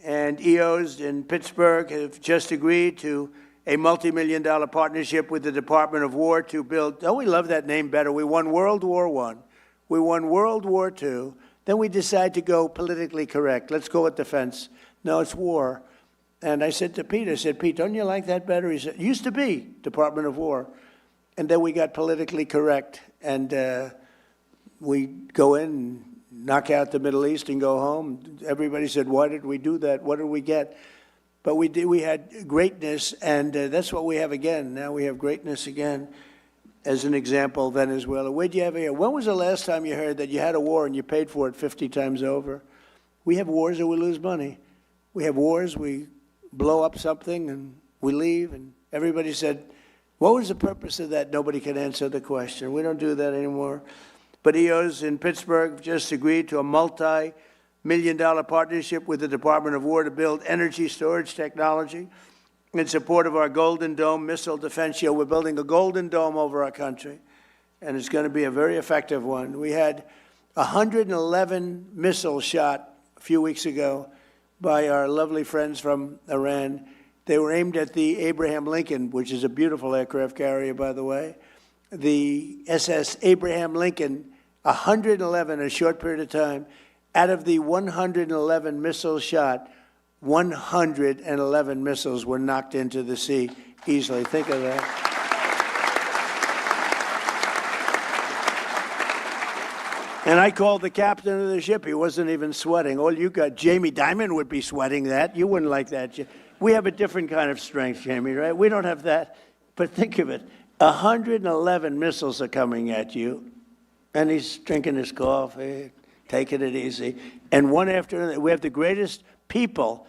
And EOS in Pittsburgh have just agreed to a multi-million-dollar partnership with the Department of War to build, don't we love that name better? We won World War I. We won World War II. Then we decide to go politically correct. Let's go with defense. No, it's war. And I said to Pete, Pete, don't you like that better? He said, it used to be Department of War. And then we got politically correct. And we go in and knock out the Middle East and go home. Everybody said, why did we do that? What did we get? But we had greatness, and that's what we have again. Now we have greatness again. As an example, Venezuela. Where'd you have it? When was the last time you heard that you had a war and you paid for it 50 times over? We have wars or we lose money. We have wars, we blow up something and we leave, and everybody said, what was the purpose of that? Nobody can answer the question. We don't do that anymore. But EOS in Pittsburgh just agreed to a multi-million-dollar partnership with the Department of War to build energy storage technology in support of our Golden Dome missile defense shield. We're building a Golden Dome over our country, and it's going to be a very effective one. We had 111 missiles shot a few weeks ago by our lovely friends from Iran. They were aimed at the Abraham Lincoln, which is a beautiful aircraft carrier, by the way. The SS Abraham Lincoln, 111 in a short period of time. Out of the 111 missiles shot, 111 missiles were knocked into the sea easily. Think of that. And I called the captain of the ship. He wasn't even sweating. All you got, Jamie Dimon would be sweating that. You wouldn't like that. We have a different kind of strength, Jamie, right? We don't have that. But think of it. 111 missiles are coming at you. And he's drinking his coffee, taking it easy. And one after another, we have the greatest people,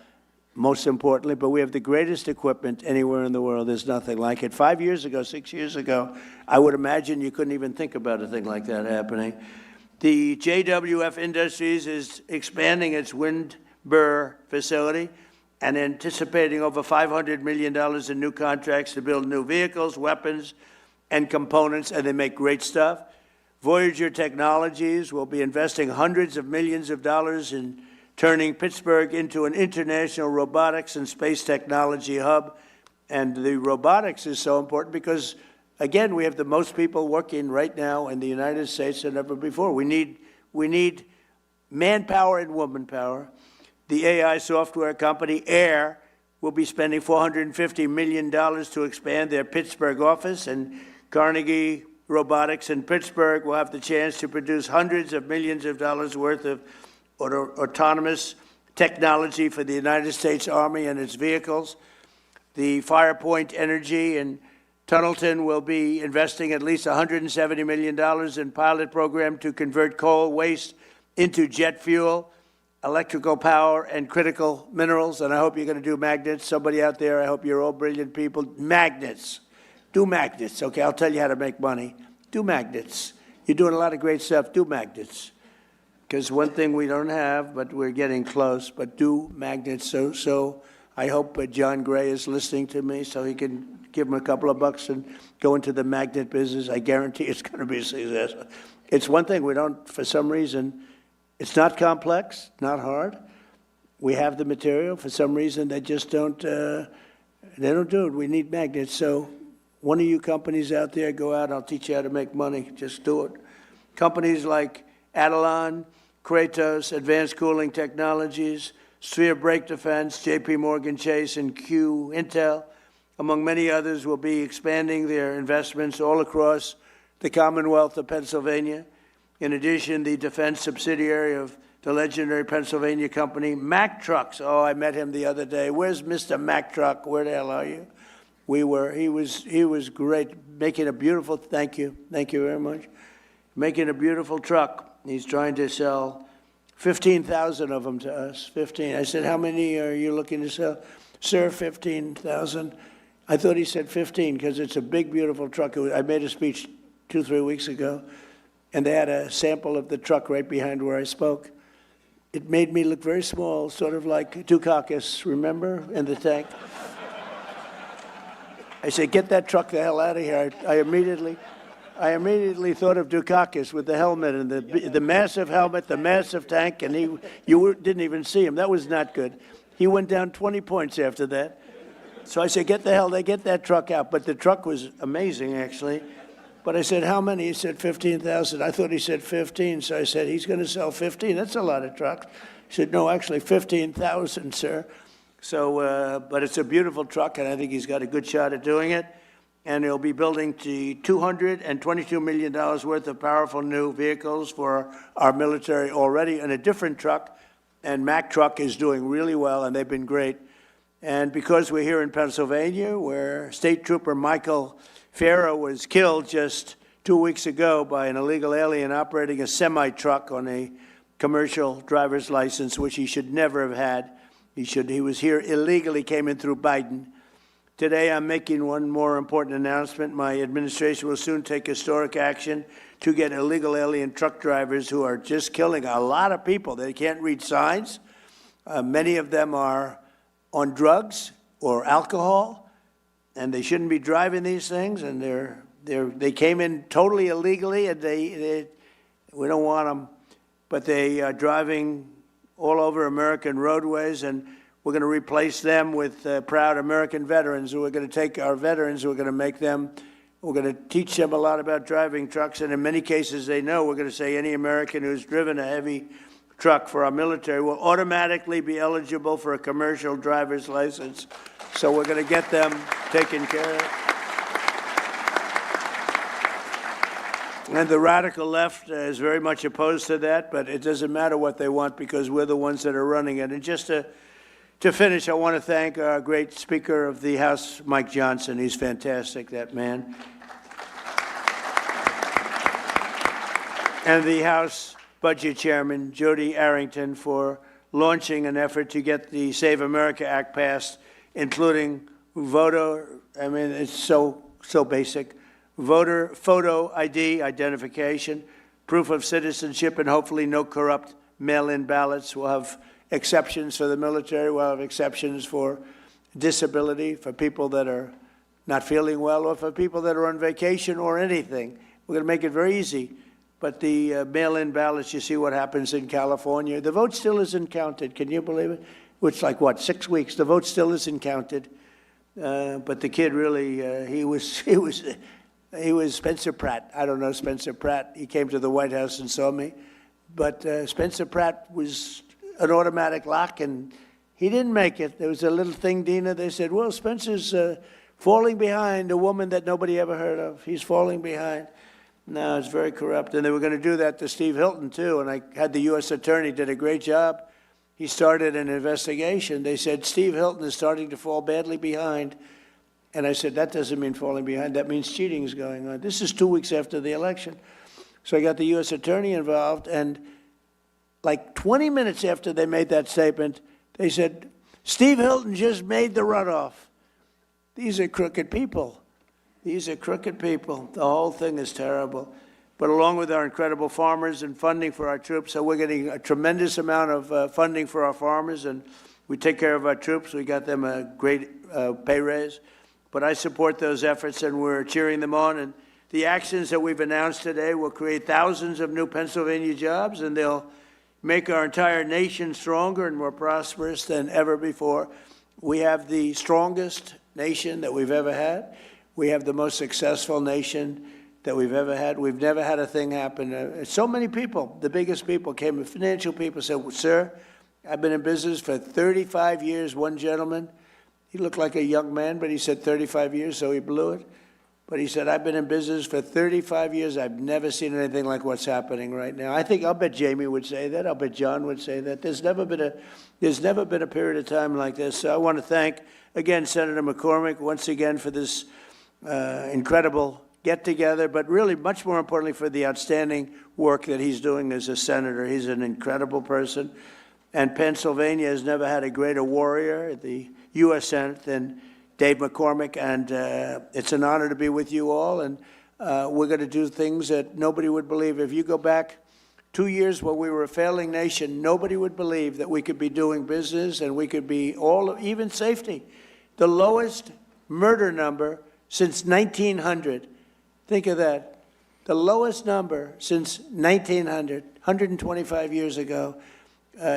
most importantly, but we have the greatest equipment anywhere in the world. There's nothing like it. 5 years ago, 6 years ago, I would imagine you couldn't even think about a thing like that happening. The JWF Industries is expanding its Windber facility and anticipating over $500 million in new contracts to build new vehicles, weapons, and components, and they make great stuff. Voyager Technologies will be investing hundreds of millions of dollars in turning Pittsburgh into an international robotics and space technology hub. And the robotics is so important because, again, we have the most people working right now in the United States than ever before. We need manpower and woman power. The AI software company Air will be spending $450 million to expand their Pittsburgh office, and Carnegie Robotics in Pittsburgh will have the chance to produce hundreds of millions of dollars worth of autonomous technology for the United States Army and its vehicles. The Firepoint Energy in Tunnelton will be investing at least $170 million in pilot program to convert coal waste into jet fuel, electrical power, and critical minerals. And I hope you're going to do magnets. Somebody out there, I hope you're all brilliant people. Magnets. Do magnets, okay? I'll tell you how to make money. Do magnets. You're doing a lot of great stuff. Do magnets. Because one thing we don't have, but we're getting close, but do magnets. So I hope John Gray is listening to me so he can give him a couple of bucks and go into the magnet business. I guarantee it's going to be a success. It's one thing we don't, for some reason, it's not complex, not hard. we have the material. For some reason, they just don't do it. We need magnets. So one of you companies out there, go out, I'll teach you how to make money. Just do it. Companies like Adelon, Kratos, Advanced Cooling Technologies, Sphere Brake Defense, JP Morgan Chase, and Q Intel, among many others, will be expanding their investments all across the Commonwealth of Pennsylvania. In addition, the defense subsidiary of the legendary Pennsylvania company, Mack Trucks. Oh, I met him the other day. Where's Mr. Mack Truck? Where the hell are you? He was great, making a beautiful, thank you very much, making a beautiful truck. He's trying to sell 15,000 of them to us, 15. I said, how many are you looking to sell? Sir, 15,000. I thought he said 15 because it's a big, beautiful truck. I made a speech 2-3 weeks ago, and they had a sample of the truck right behind where I spoke. It made me look very small, sort of like Dukakis, remember, in the tank? I said, get that truck the hell out of here. I immediately thought of Dukakis with the helmet and the massive helmet, the massive tank, and you didn't even see him. That was not good. He went down 20 points after that. So I said, get that truck out. But the truck was amazing, actually. But I said, how many? He said 15,000. I thought he said 15. So I said, he's going to sell 15. That's a lot of trucks. He said, no, actually 15,000, sir. So, but it's a beautiful truck, and I think he's got a good shot at doing it. And he'll be building $222 million worth of powerful new vehicles for our military already in a different truck. And Mack Truck is doing really well, and they've been great. And because we're here in Pennsylvania, where State Trooper Michael Farrow was killed just 2 weeks ago by an illegal alien operating a semi-truck on a commercial driver's license, which he should never have had. He was here illegally, came in through Biden. Today, I'm making one more important announcement. My administration will soon take historic action to get illegal alien truck drivers who are just killing a lot of people. They can't read signs. Many of them are on drugs or alcohol, and they shouldn't be driving these things. And they came in totally illegally, and we don't want them, but they are driving all over American roadways, and we're going to replace them with proud American veterans. We're going to take our veterans, we're going to teach them a lot about driving trucks, and in many cases they know. We're going to say any American who's driven a heavy truck for our military will automatically be eligible for a commercial driver's license. So we're going to get them taken care of. And the radical left is very much opposed to that, but it doesn't matter what they want because we're the ones that are running it. And just to finish, I want to thank our great Speaker of the House, Mike Johnson. He's fantastic, that man. And the House Budget Chairman, Jody Arrington, for launching an effort to get the Save America Act passed, including it's so basic, voter photo ID, identification, proof of citizenship, and hopefully no corrupt mail-in ballots. We'll have exceptions for the military. We'll have exceptions for disability, for people that are not feeling well, or for people that are on vacation or anything. We're going to make it very easy. But the mail-in ballots, you see what happens in California. The vote still isn't counted. Can you believe it? It's like, 6 weeks? The vote still isn't counted. But the kid really, he was Spencer Pratt. I don't know Spencer Pratt. He came to the White House and saw me. But Spencer Pratt was an automatic lock, and he didn't make it. There was a little thing, Dina. They said, well, Spencer's falling behind a woman that nobody ever heard of. He's falling behind. No, it's very corrupt. And they were going to do that to Steve Hilton, too. And I had the U.S. attorney, did a great job. He started an investigation. They said, Steve Hilton is starting to fall badly behind. And I said, that doesn't mean falling behind. That means cheating is going on. This is 2 weeks after the election. So I got the U.S. attorney involved, and like 20 minutes after they made that statement, they said, Steve Hilton just made the runoff. These are crooked people. These are crooked people. The whole thing is terrible. But along with our incredible farmers and funding for our troops, so we're getting a tremendous amount of funding for our farmers, and we take care of our troops. We got them a great pay raise. But I support those efforts, and we're cheering them on. And the actions that we've announced today will create thousands of new Pennsylvania jobs, and they'll make our entire nation stronger and more prosperous than ever before. We have the strongest nation that we've ever had. We have the most successful nation that we've ever had. We've never had a thing happen. So many people, the biggest people came, financial people said, sir, I've been in business for 35 years. One gentleman, he looked like a young man, but he said 35 years, so he blew it. But he said, I've been in business for 35 years. I've never seen anything like what's happening right now. I'll bet Jamie would say that. I'll bet John would say that. There's never been a period of time like this. So I want to thank, again, Senator McCormick, once again, for this incredible get-together, but really, much more importantly, for the outstanding work that he's doing as a senator. He's an incredible person. And Pennsylvania has never had a greater warrior at the U.S. Senate than Dave McCormick, and it's an honor to be with you all, and we're going to do things that nobody would believe. If you go back 2 years when we were a failing nation, nobody would believe that we could be doing business and we could be even safety. The lowest murder number since 1900. Think of that. The lowest number since 1900, 125 years ago.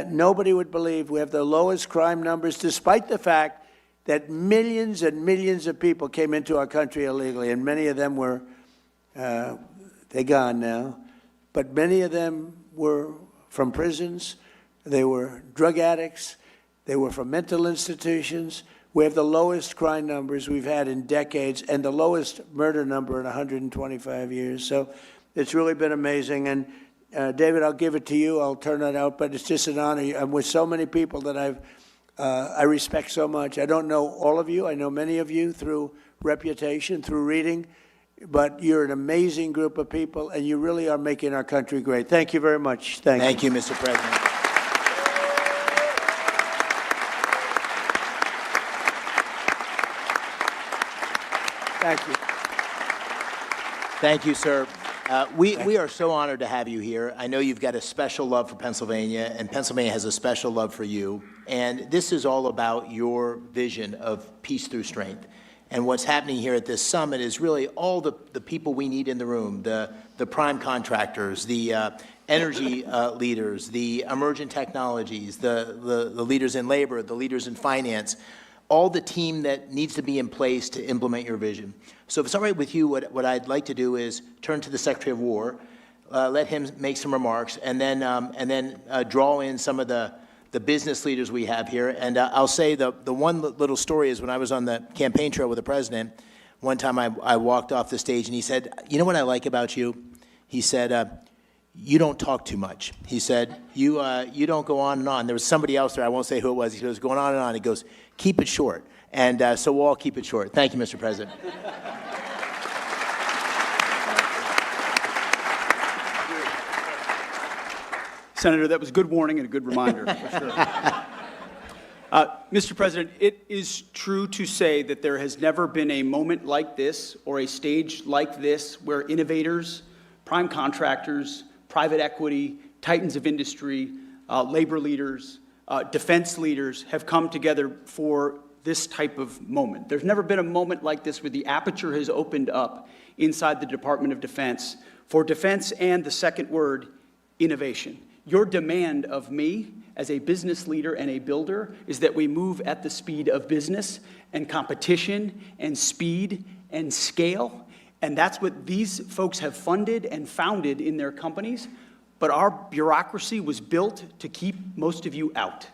Nobody would believe we have the lowest crime numbers, despite the fact that millions and millions of people came into our country illegally, and many of them were, they're gone now, but many of them were from prisons, they were drug addicts, they were from mental institutions. We have the lowest crime numbers we've had in decades and the lowest murder number in 125 years. So it's really been amazing. And David, I'll give it to you. I'll turn it out, but it's just an honor. I'm with so many people that I respect so much. I don't know all of you. I know many of you through reputation, through reading, but you're an amazing group of people, and you really are making our country great. Thank you very much. Thank you, Mr. President. Thank you. Thank you, sir. We are so honored to have you here. I know you've got a special love for Pennsylvania, and Pennsylvania has a special love for you. And this is all about your vision of peace through strength. And what's happening here at this summit is really all the people we need in the room, the prime contractors, the energy leaders, the emergent technologies, the leaders in labor, the leaders in finance, all the team that needs to be in place to implement your vision. So if it's all right with you, what I'd like to do is turn to the Secretary of War, let him make some remarks, and then draw in some of the business leaders we have here. And I'll say the one little story is when I was on the campaign trail with the president, one time I walked off the stage and he said, you know what I like about you? He said, you don't talk too much. He said, you don't go on and on. There was somebody else there, I won't say who it was, he goes, going on and on. He goes, keep it short. And so we'll all keep it short. Thank you, Mr. President. Senator, that was a good warning and a good reminder, for sure. Mr. President, it is true to say that there has never been a moment like this or a stage like this where innovators, prime contractors, private equity, titans of industry, labor leaders, defense leaders have come together for this type of moment. There's never been a moment like this where the aperture has opened up inside the Department of Defense for defense and the second word, innovation. Your demand of me as a business leader and a builder is that we move at the speed of business and competition and speed and scale. And that's what these folks have funded and founded in their companies. But our bureaucracy was built to keep most of you out.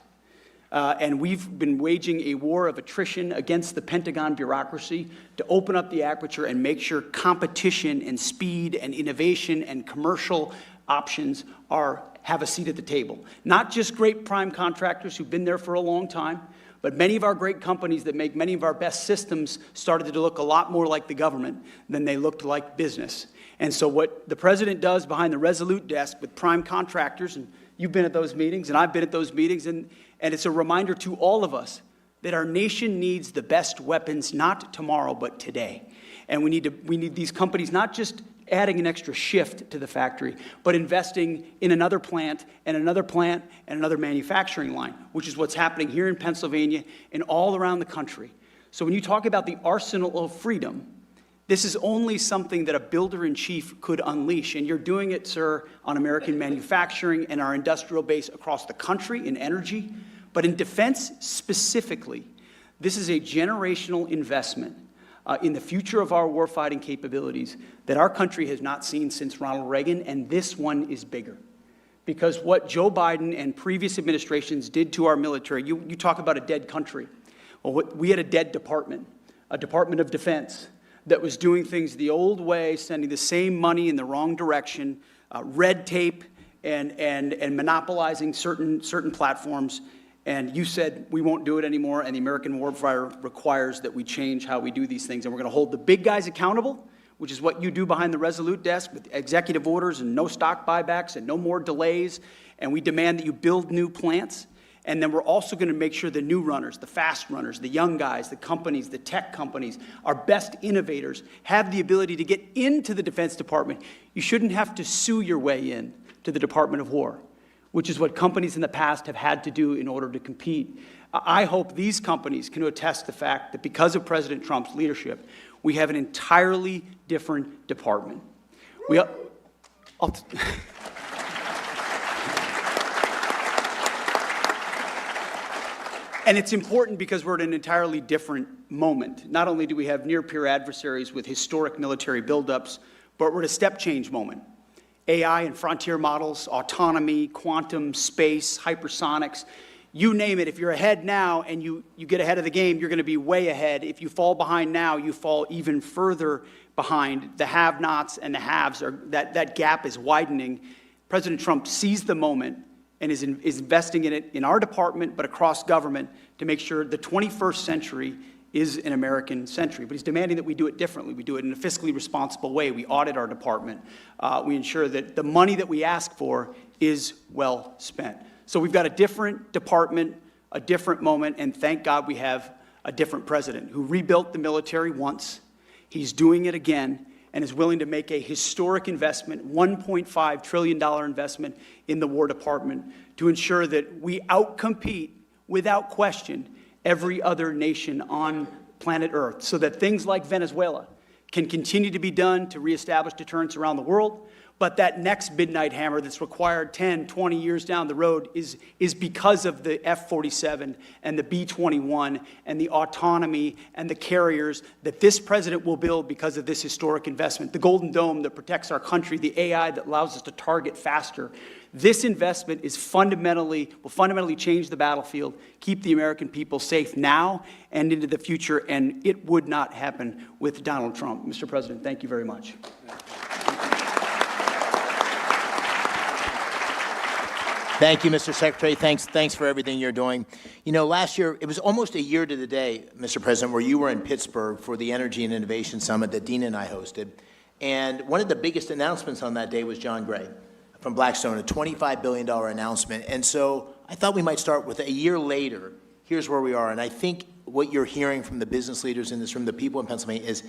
And we've been waging a war of attrition against the Pentagon bureaucracy to open up the aperture and make sure competition and speed and innovation and commercial options have a seat at the table. Not just great prime contractors who've been there for a long time, but many of our great companies that make many of our best systems started to look a lot more like the government than they looked like business. And so what the president does behind the Resolute desk with prime contractors, and you've been at those meetings, and I've been at those meetings, and it's a reminder to all of us that our nation needs the best weapons, not tomorrow, but today. And we need these companies not just adding an extra shift to the factory, but investing in another plant and another plant and another manufacturing line, which is what's happening here in Pennsylvania and all around the country. So when you talk about the arsenal of freedom, This is only something that a builder-in-chief could unleash, and you're doing it, sir, on American manufacturing and our industrial base across the country in energy. But in defense specifically, this is a generational investment in the future of our warfighting capabilities that our country has not seen since Ronald Reagan, and this one is bigger. Because what Joe Biden and previous administrations did to our military, you talk about a dead country. Well, we had a dead department, a Department of Defense, that was doing things the old way, sending the same money in the wrong direction, red tape, and monopolizing certain platforms. And you said we won't do it anymore, and the American warfighter requires that we change how we do these things. And we're going to hold the big guys accountable, which is what you do behind the Resolute desk with executive orders and no stock buybacks and no more delays. And we demand that you build new plants. And then we're also going to make sure the new runners, the fast runners, the young guys, the companies, the tech companies, our best innovators have the ability to get into the Defense Department. You shouldn't have to sue your way in to the Department of War, which is what companies in the past have had to do in order to compete. I hope these companies can attest the fact that because of President Trump's leadership, we have an entirely different department. And it's important because we're at an entirely different moment. Not only do we have near-peer adversaries with historic military buildups, but we're at a step-change moment. AI and frontier models, autonomy, quantum, space, hypersonics, you name it. If you're ahead now and you get ahead of the game, you're going to be way ahead. If you fall behind now, you fall even further behind. The have-nots and the haves, that gap is widening. President Trump sees the moment and is investing in it in our department, but across government, to make sure the 21st century is an American century. But he's demanding that we do it differently. We do it in a fiscally responsible way. We audit our department. We ensure that the money that we ask for is well spent. So we've got a different department, a different moment, and thank God we have a different president who rebuilt the military once. He's doing it again, and is willing to make a historic investment, $1.5 trillion investment in the War Department to ensure that we outcompete, without question, every other nation on planet Earth, so that things like Venezuela can continue to be done to reestablish deterrence around the world. But that next midnight hammer that's required 10, 20 years down the road is because of the F-47 and the B-21 and the autonomy and the carriers that this president will build because of this historic investment. The Golden Dome that protects our country, the AI that allows us to target faster. This investment will fundamentally change the battlefield, keep the American people safe now and into the future, and it would not happen with Donald Trump. Mr. President, thank you very much. Thank you, Mr. Secretary. Thanks for everything you're doing. You know, last year, it was almost a year to the day, Mr. President, where you were in Pittsburgh for the Energy and Innovation Summit that Dina and I hosted. And one of the biggest announcements on that day was John Gray from Blackstone, a $25 billion announcement. And so I thought we might start with a year later, here's where we are. And I think what you're hearing from the business leaders in this room, the people in Pennsylvania, is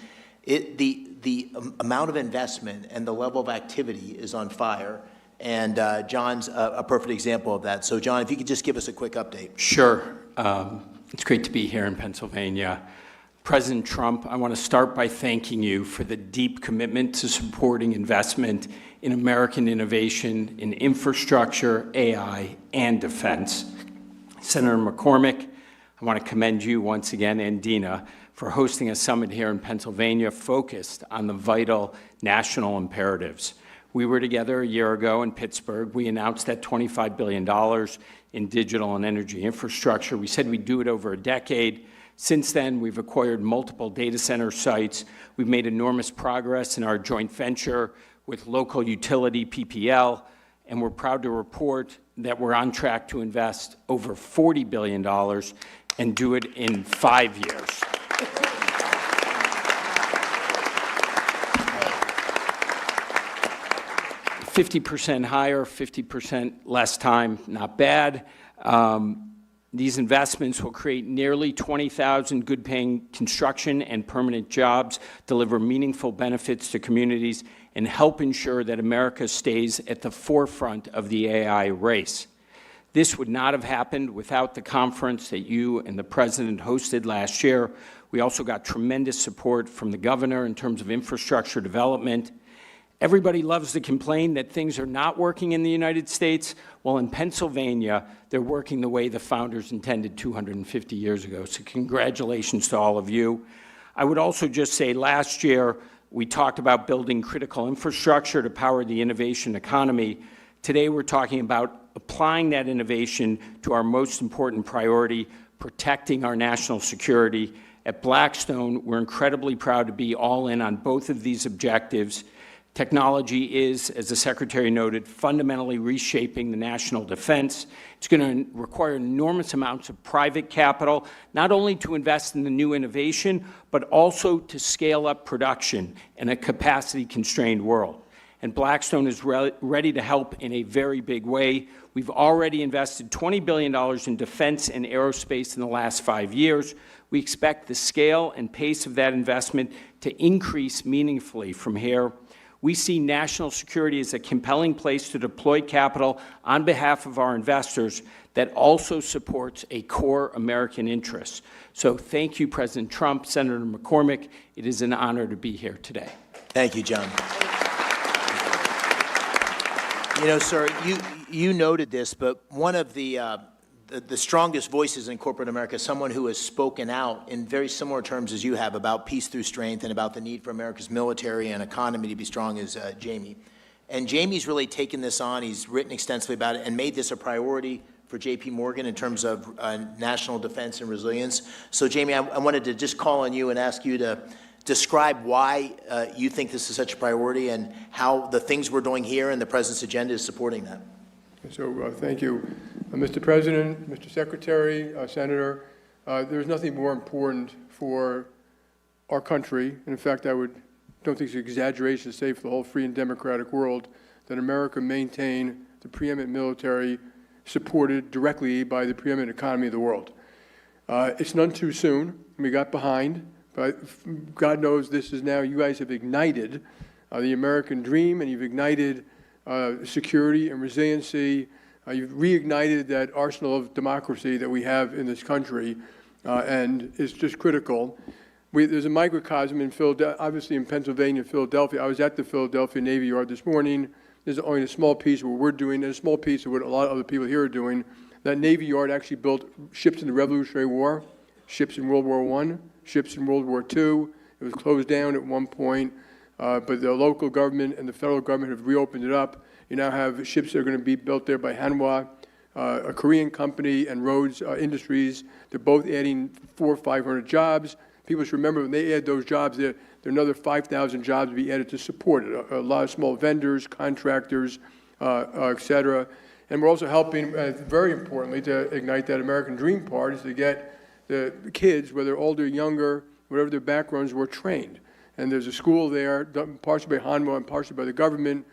the amount of investment and the level of activity is on fire. And John's a perfect example of that. So, John, if you could just give us a quick update. Sure. It's great to be here in Pennsylvania. President Trump, I want to start by thanking you for the deep commitment to supporting investment in American innovation in infrastructure, AI, and defense. Senator McCormick, I want to commend you once again, and Dina, for hosting a summit here in Pennsylvania focused on the vital national imperatives. We were together a year ago in Pittsburgh. We announced that $25 billion in digital and energy infrastructure. We said we'd do it over a decade. Since then, we've acquired multiple data center sites. We've made enormous progress in our joint venture with local utility PPL, and we're proud to report that we're on track to invest over $40 billion and do it in 5 years. 50% higher, 50% less time, not bad. These investments will create nearly 20,000 good-paying construction and permanent jobs, deliver meaningful benefits to communities, and help ensure that America stays at the forefront of the AI race. This would not have happened without the conference that you and the President hosted last year, We also got tremendous support from the governor in terms of infrastructure development. Everybody loves to complain that things are not working in the United States. Well, in Pennsylvania, they're working the way the founders intended 250 years ago. So congratulations to all of you. I would also just say last year, we talked about building critical infrastructure to power the innovation economy. Today, we're talking about applying that innovation to our most important priority, protecting our national security. At Blackstone, we're incredibly proud to be all in on both of these objectives. Technology is, as the Secretary noted, fundamentally reshaping the national defense. It's going to require enormous amounts of private capital, not only to invest in the new innovation, but also to scale up production in a capacity-constrained world. And Blackstone is ready to help in a very big way. We've already invested $20 billion in defense and aerospace in the last 5 years. We expect the scale and pace of that investment to increase meaningfully from here. We see national security as a compelling place to deploy capital on behalf of our investors that also supports a core American interest. So thank you, President Trump, Senator McCormick. It is an honor to be here today. Thank you, John. You know, sir, you noted this, but one of the strongest voices in corporate America, someone who has spoken out in very similar terms as you have about peace through strength and about the need for America's military and economy to be strong, is Jamie. And Jamie's really taken this on. He's written extensively about it and made this a priority for J.P. Morgan in terms of national defense and resilience. So, Jamie, I wanted to just call on you and ask you to describe why you think this is such a priority and how the things we're doing here and the President's agenda is supporting that. So thank you. Mr. President, Mr. Secretary, Senator, there's nothing more important for our country, and in fact, don't think it's an exaggeration to say for the whole free and democratic world, that America maintain the preeminent military supported directly by the preeminent economy of the world. It's none too soon. We got behind, but God knows this is now, you guys have ignited the American dream, and you've ignited security and resiliency. You've reignited that arsenal of democracy that we have in this country, and it's just critical. There's a microcosm in Philadelphia, obviously in Pennsylvania, Philadelphia. I was at the Philadelphia Navy Yard this morning. There's only a small piece of what we're doing, and a small piece of what a lot of other people here are doing. That Navy Yard actually built ships in the Revolutionary War, ships in World War I, ships in World War II. It was closed down at one point, but the local government and the federal government have reopened it up. You now have ships that are going to be built there by Hanwha, a Korean company, and Rhodes Industries. They're both adding 400 or 500 jobs. People should remember when they add those jobs, there are another 5,000 jobs to be added to support it. A lot of small vendors, contractors, et cetera. And we're also helping, very importantly, to ignite that American dream part, is to get the kids, whether older or younger, whatever their backgrounds, were trained. And there's a school there, partially by Hanwha and partially by the government,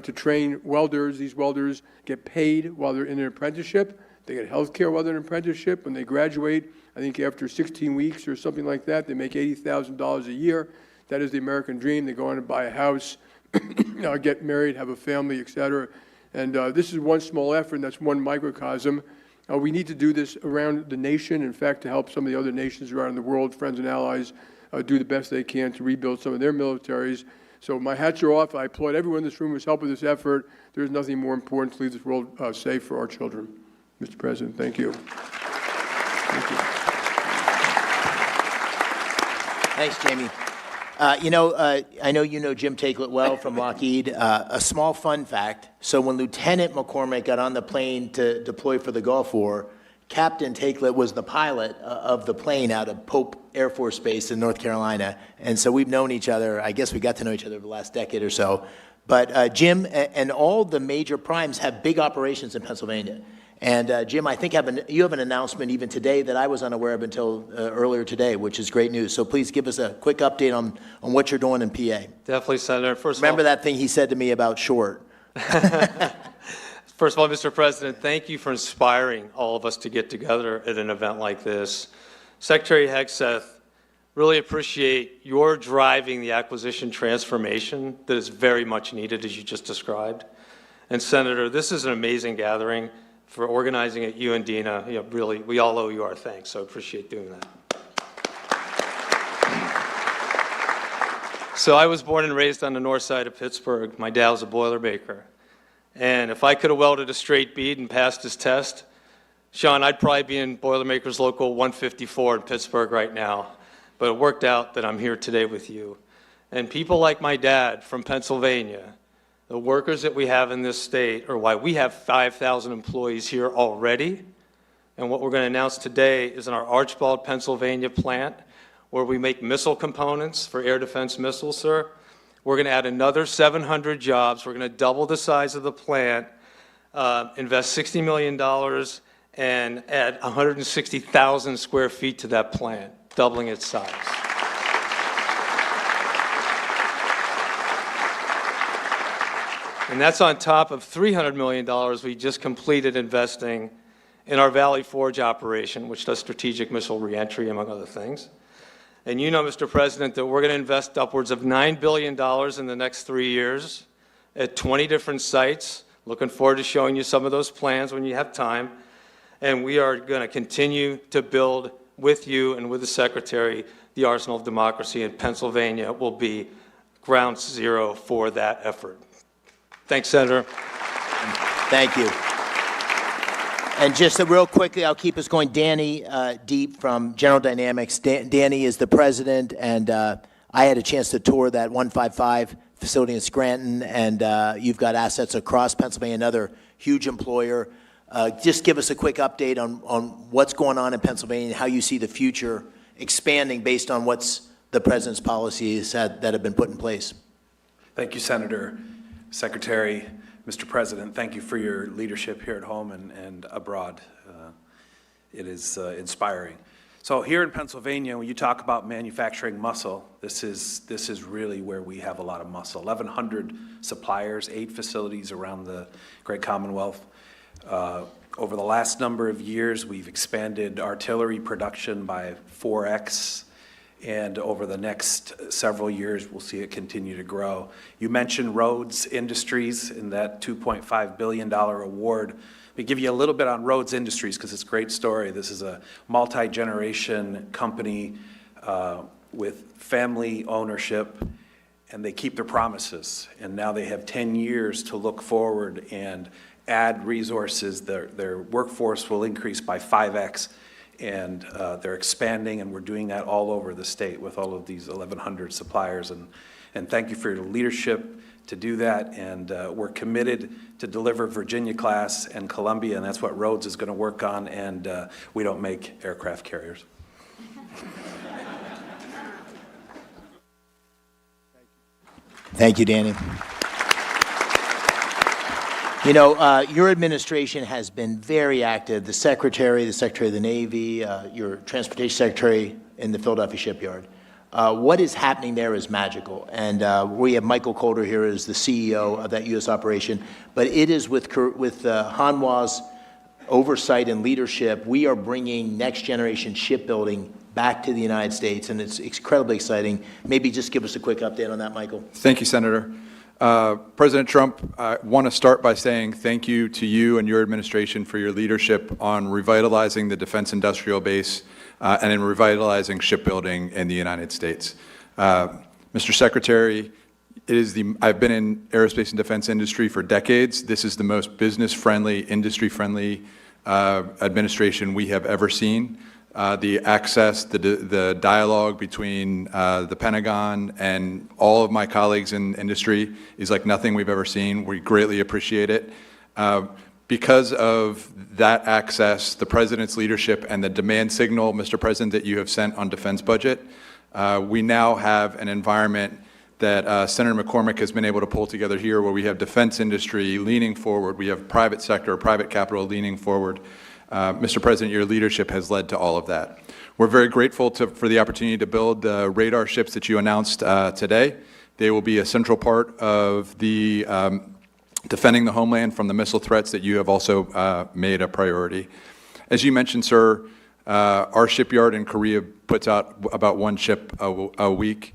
to train welders. These welders get paid while they're in an apprenticeship. They get health care while they're in an apprenticeship. When they graduate, I think after 16 weeks or something like that, they make $80,000 a year. That is the American dream. They go on and buy a house, get married, have a family, et cetera. And this is one small effort, and that's one microcosm. We need to do this around the nation, in fact, to help some of the other nations around the world, friends and allies, do the best they can to rebuild some of their militaries. So my hats are off. I applaud everyone in this room who's helped with this effort. There's nothing more important to leave this world safe for our children. Mr. President, thank you. Thank you. Thanks, Jamie. I know you know Jim Takelet well from Lockheed. A small fun fact, so when Lieutenant McCormick got on the plane to deploy for the Gulf War, Captain Takelet was the pilot of the plane out of Pope Air Force Base in North Carolina. And so we've known each other, I guess we got to know each other over the last decade or so. But Jim and all the major primes have big operations in Pennsylvania. And Jim, I think you have an announcement even today that I was unaware of until earlier today, which is great news. So please give us a quick update on what you're doing in PA. Definitely, Senator. First Remember that thing he said to me about short. First of all, Mr. President, thank you for inspiring all of us to get together at an event like this. Secretary Hegseth, really appreciate your driving the acquisition transformation that is very much needed, as you just described. And Senator, this is an amazing gathering. For organizing it, you and Dina, really, we all owe you our thanks, so I appreciate doing that. So I was born and raised on the north side of Pittsburgh. My dad was a Boilermaker. And if I could have welded a straight bead and passed his test, Sean, I'd probably be in Boilermakers Local 154 in Pittsburgh right now. But it worked out that I'm here today with you. And people like my dad from Pennsylvania, the workers that we have in this state, are why we have 5,000 employees here already. And what we're going to announce today is in our Archbald, Pennsylvania plant, where we make missile components for air defense missiles, sir. We're going to add another 700 jobs. We're going to double the size of the plant, invest $60 million, and add 160,000 square feet to that plant, doubling its size. And that's on top of $300 million we just completed investing in our Valley Forge operation, which does strategic missile reentry, among other things. And you know, Mr. President, that we're going to invest upwards of $9 billion in the next 3 years at 20 different sites. Looking forward to showing you some of those plans when you have time. And we are going to continue to build with you and with the Secretary the arsenal of democracy, and Pennsylvania will be ground zero for that effort. Thanks, Senator. Thank you. And just real quickly, I'll keep us going. Danny Deep from General Dynamics. Danny is the president, and I had a chance to tour that 155 facility in Scranton, and you've got assets across Pennsylvania, another huge employer. Just give us a quick update on what's going on in Pennsylvania and how you see the future expanding based on what's the president's policies that have been put in place. Thank you, Senator, Secretary. Mr. President, thank you for your leadership here at home and abroad. It is inspiring. So here in Pennsylvania, when you talk about manufacturing muscle, this is really where we have a lot of muscle. 1,100 suppliers, 8 facilities around the Great Commonwealth. Over the last number of years, we've expanded artillery production by 4x. And over the next several years, we'll see it continue to grow. You mentioned Rhodes Industries in that $2.5 billion award. Let me give you a little bit on Rhodes Industries because it's a great story. This is a multi-generation company with family ownership, and they keep their promises. And now they have 10 years to look forward and add resources. Their workforce will increase by 5x. And they're expanding, and we're doing that all over the state with all of these 1,100 suppliers. And thank you for your leadership to do that. And we're committed to deliver Virginia-class and Columbia, and that's what Rhodes is going to work on. And we don't make aircraft carriers. Thank you, Danny. You know, your administration has been very active. The Secretary of the Navy, your Transportation Secretary in the Philadelphia shipyard. What is happening there is magical. And we have Michael Calder here as the CEO of that U.S. operation. But it is with Hanwha's oversight and leadership, we are bringing next-generation shipbuilding back to the United States, and it's incredibly exciting. Maybe just give us a quick update on that, Michael. Thank you, Senator. President Trump, I want to start by saying thank you to you and your administration for your leadership on revitalizing the defense industrial base and in revitalizing shipbuilding in the United States. Mr. Secretary, I've been in aerospace and defense industry for decades. This is the most business-friendly, industry-friendly administration we have ever seen. The access, the dialogue between the Pentagon and all of my colleagues in industry is like nothing we've ever seen. We greatly appreciate it. Because of that access, the President's leadership, and the demand signal, Mr. President, that you have sent on defense budget, we now have an environment that Senator McCormick has been able to pull together here where we have defense industry leaning forward, we have private sector, private capital leaning forward. Mr. President, your leadership has led to all of that. We're very grateful for the opportunity to build the radar ships that you announced today. They will be a central part of the defending the homeland from the missile threats that you have also made a priority. As you mentioned, sir, our shipyard in Korea puts out about 1 ship a week.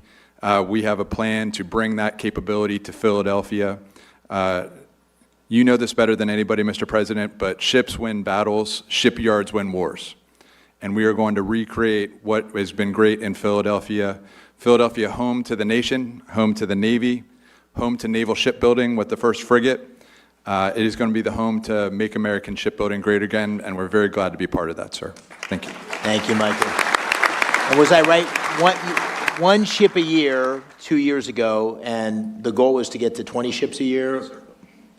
We have a plan to bring that capability to Philadelphia. You know this better than anybody, Mr. President, but ships win battles, shipyards win wars. And we are going to recreate what has been great in Philadelphia Philadelphia, home to the nation, home to the Navy, home to naval shipbuilding with the first frigate. It is going to be the home to make American shipbuilding great again, and we're very glad to be part of that, sir. Thank you. Thank you, Michael. And was I right? One ship a year 2 years ago, and the goal was to get to 20 ships a year?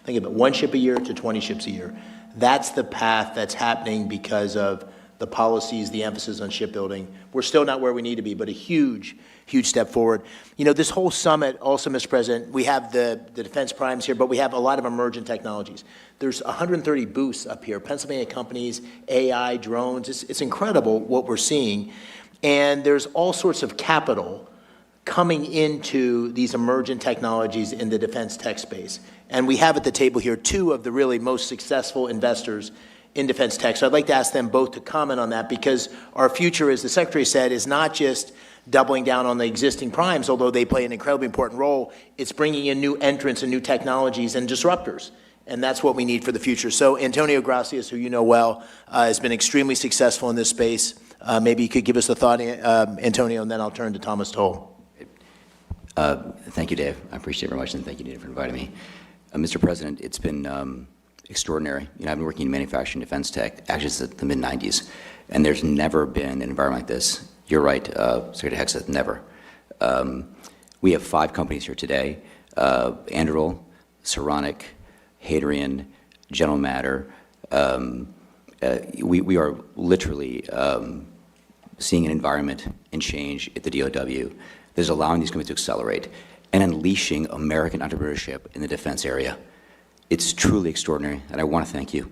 Think about it, 1 ship a year to 20 ships a year. That's the path that's happening because of the policies, the emphasis on shipbuilding. We're still not where we need to be, but a huge, huge step forward. You know, this whole summit also, Mr. President, we have the defense primes here, but we have a lot of emergent technologies. There's 130 booths up here, Pennsylvania companies, AI, drones. It's incredible what we're seeing. And there's all sorts of capital coming into these emergent technologies in the defense tech space. And we have at the table here 2 of the really most successful investors in defense tech. So I'd like to ask them both to comment on that, because our future, as the Secretary said, is not just doubling down on the existing primes, although they play an incredibly important role. It's bringing in new entrants and new technologies and disruptors. And that's what we need for the future. So Antonio Gracias, who you know well, has been extremely successful in this space. Maybe you could give us a thought, Antonio, and then I'll turn to Thomas Toll. Thank you, Dave. I appreciate it very much, and thank you, Dave, for inviting me. Mr. President, it's been extraordinary. You know, I've been working in manufacturing defense tech actually since the mid-90s, and there's never been an environment like this. You're right, Secretary Hegseth, never. We have 5 companies here today, Anduril, Saronic, Hadrian, General Matter. We are literally seeing an environment and change at the DOW that is allowing these companies to accelerate and unleashing American entrepreneurship in the defense area. It's truly extraordinary, and I want to thank you.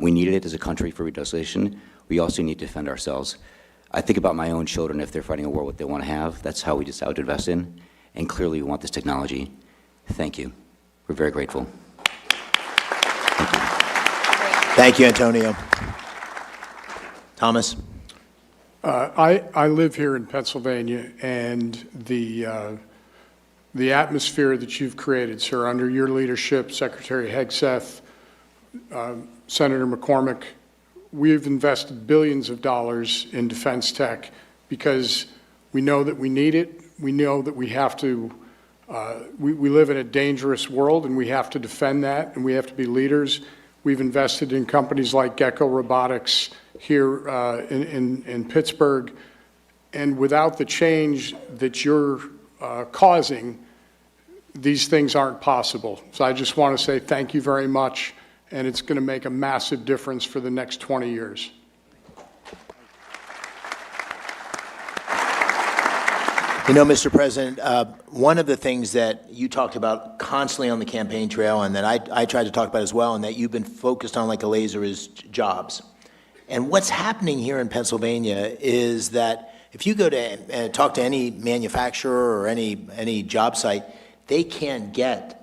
We needed it as a country for reindustrialization. We also need to defend ourselves. I think about my own children. If they're fighting a war, what they want to have, that's how we decide to invest in, and clearly we want this technology. Thank you. We're very grateful. Thank you, Antonio. Thomas? I live here in Pennsylvania, and the atmosphere that you've created, sir, under your leadership, Secretary Hegseth, Senator McCormick, we've invested billions of dollars in defense tech because we know that we need it. We know that we have to, we live in a dangerous world, and we have to defend that, and we have to be leaders. We've invested in companies like Gecko Robotics here in Pittsburgh, and without the change that you're causing, these things aren't possible. So I just want to say thank you very much, and it's going to make a massive difference for the next 20 years. You know, Mr. President, one of the things that you talked about constantly on the campaign trail, and that I tried to talk about as well, and that you've been focused on like a laser, is jobs. And what's happening here in Pennsylvania is that if you go to talk to any manufacturer or any job site, they can't get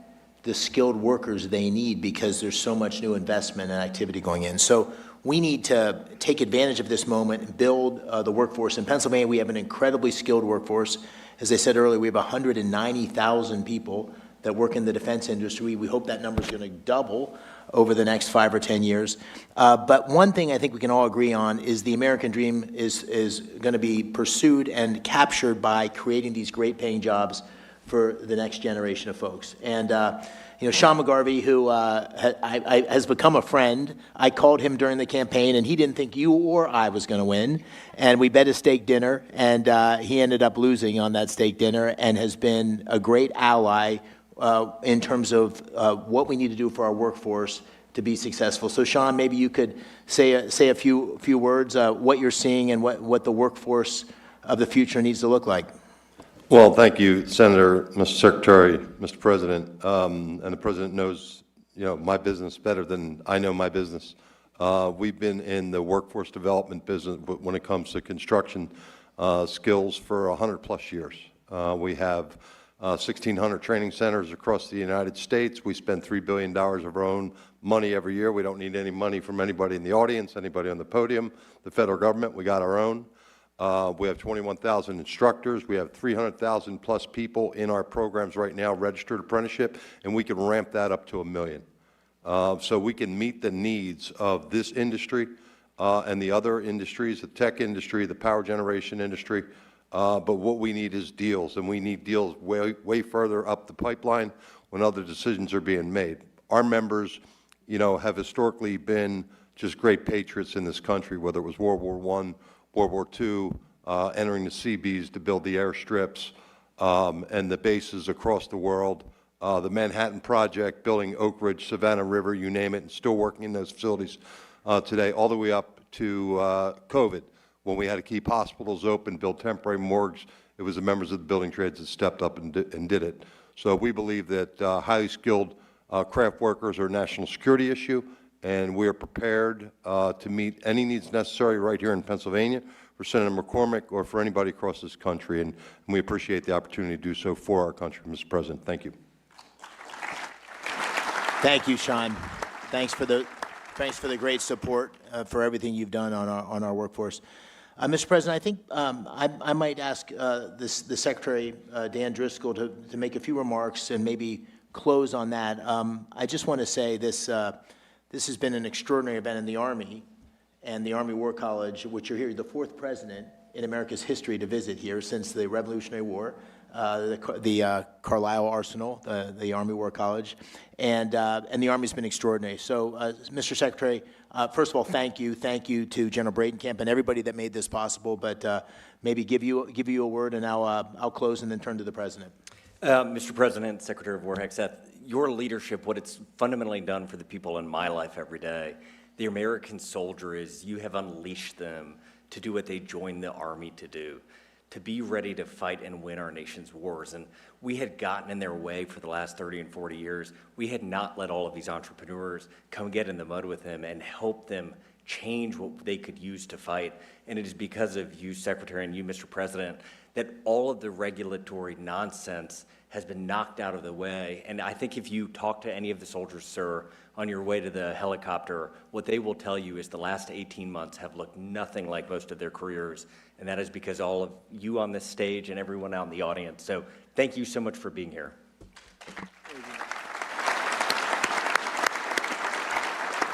the skilled workers they need because there's so much new investment and activity going in. So we need to take advantage of this moment and build the workforce. In Pennsylvania, we have an incredibly skilled workforce. As I said earlier, we have 190,000 people that work in the defense industry. We hope that number is going to double over the next 5 or 10 years. But one thing I think we can all agree on is the American dream is going to be pursued and captured by creating these great paying jobs for the next generation of folks. And you know, Sean McGarvey, who has become a friend, I called him during the campaign, and he didn't think you or I was going to win. And we bet a steak dinner, and he ended up losing on that steak dinner and has been a great ally in terms of what we need to do for our workforce to be successful. So, Sean, maybe you could say a few words, what you're seeing and what the workforce of the future needs to look like. Well, thank you, Senator, Mr. Secretary, Mr. President, and the President knows, you know, my business better than I know my business. We've been in the workforce development business when it comes to construction skills for 100+ years. We have 1,600 training centers across the United States. We spend $3 billion of our own money every year. We don't need any money from anybody in the audience, anybody on the podium, the federal government. We got our own. We have 21,000 instructors. We have 300,000 plus people in our programs right now, registered apprenticeship, and we can ramp that up to 1 million. So we can meet the needs of this industry and the other industries, the tech industry, the power generation industry, but what we need is deals, and we need deals way further up the pipeline when other decisions are being made. Our members, you know, have historically been just great patriots in this country, whether it was World War I, World War II, entering the Seabees to build the airstrips and the bases across the world, the Manhattan Project, building Oak Ridge, Savannah River, you name it, and still working in those facilities today, all the way up to COVID, when we had to keep hospitals open, build temporary morgues. It was the members of the building trades that stepped up and did it. So we believe that highly skilled craft workers are a national security issue, and we are prepared to meet any needs necessary right here in Pennsylvania for Senator McCormick or for anybody across this country, and we appreciate the opportunity to do so for our country, Mr. President. Thank you. Thank you, Sean. Thanks for the great support for everything you've done on our workforce. Mr. President, I think I might ask the Secretary, Dan Driscoll, to make a few remarks and maybe close on that. I just want to say this has been an extraordinary event in the Army and the Army War College, which you're here, the fourth president in America's history to visit here since the Revolutionary War, the Carlisle Arsenal, the Army War College, and the Army's been extraordinary. So, Mr. Secretary, first of all, thank you to General Bradenkamp and everybody that made this possible. But maybe give you a word, and I'll close and then turn to the President. Mr. President, Secretary of War Hegseth, your leadership, what it's fundamentally done for the people in my life every day, the American soldier, is you have unleashed them to do what they joined the Army to do, to be ready to fight and win our nation's wars. And we had gotten in their way for the last 30 and 40 years. We had not let all of these entrepreneurs come get in the mud with them and help them change what they could use to fight. And it is because of you, Secretary, and you, Mr. President, that all of the regulatory nonsense has been knocked out of the way. And I think if you talk to any of the soldiers, sir, on your way to the helicopter, what they will tell you is the last 18 months have looked nothing like most of their careers. And that is because all of you on this stage and everyone out in the audience. So thank you so much for being here.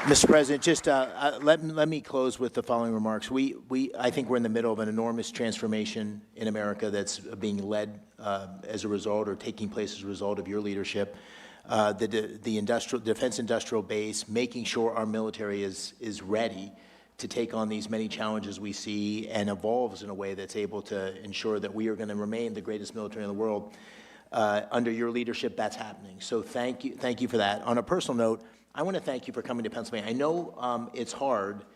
Mr. President, just let me close with the following remarks. I think we're in the middle of an enormous transformation in America that's being led as a result or taking place as a result of your leadership. The defense industrial base, making sure our military is ready to take on these many challenges we see and evolves in a way that's able to ensure that we are going to remain the greatest military in the world. Under your leadership, that's happening. So thank you for that. On a personal note, I want to thank you for coming to Pennsylvania. I know it's hard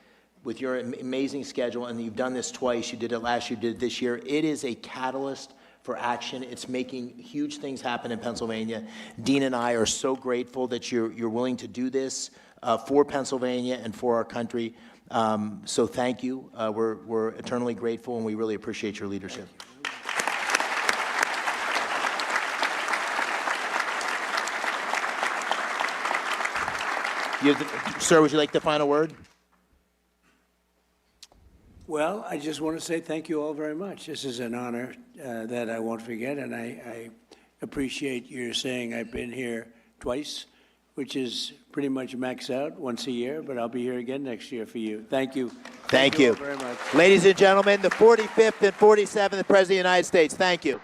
with your amazing schedule, and you've done this twice. You did it last year, you did it this year. It is a catalyst for action. It's making huge things happen in Pennsylvania. Dean and I are so grateful that you're willing to do this for Pennsylvania and for our country. So thank you. We're eternally grateful, and we really appreciate your leadership. Sir, would you like the final word? Well, I just want to say thank you all very much. This is an honor that I won't forget, and I appreciate your saying I've been here twice, which is pretty much maxed out once a year, but I'll be here again next year for you. Thank you. Thank you all very much. Ladies and gentlemen, the 45th and 47th President of the United States, thank you.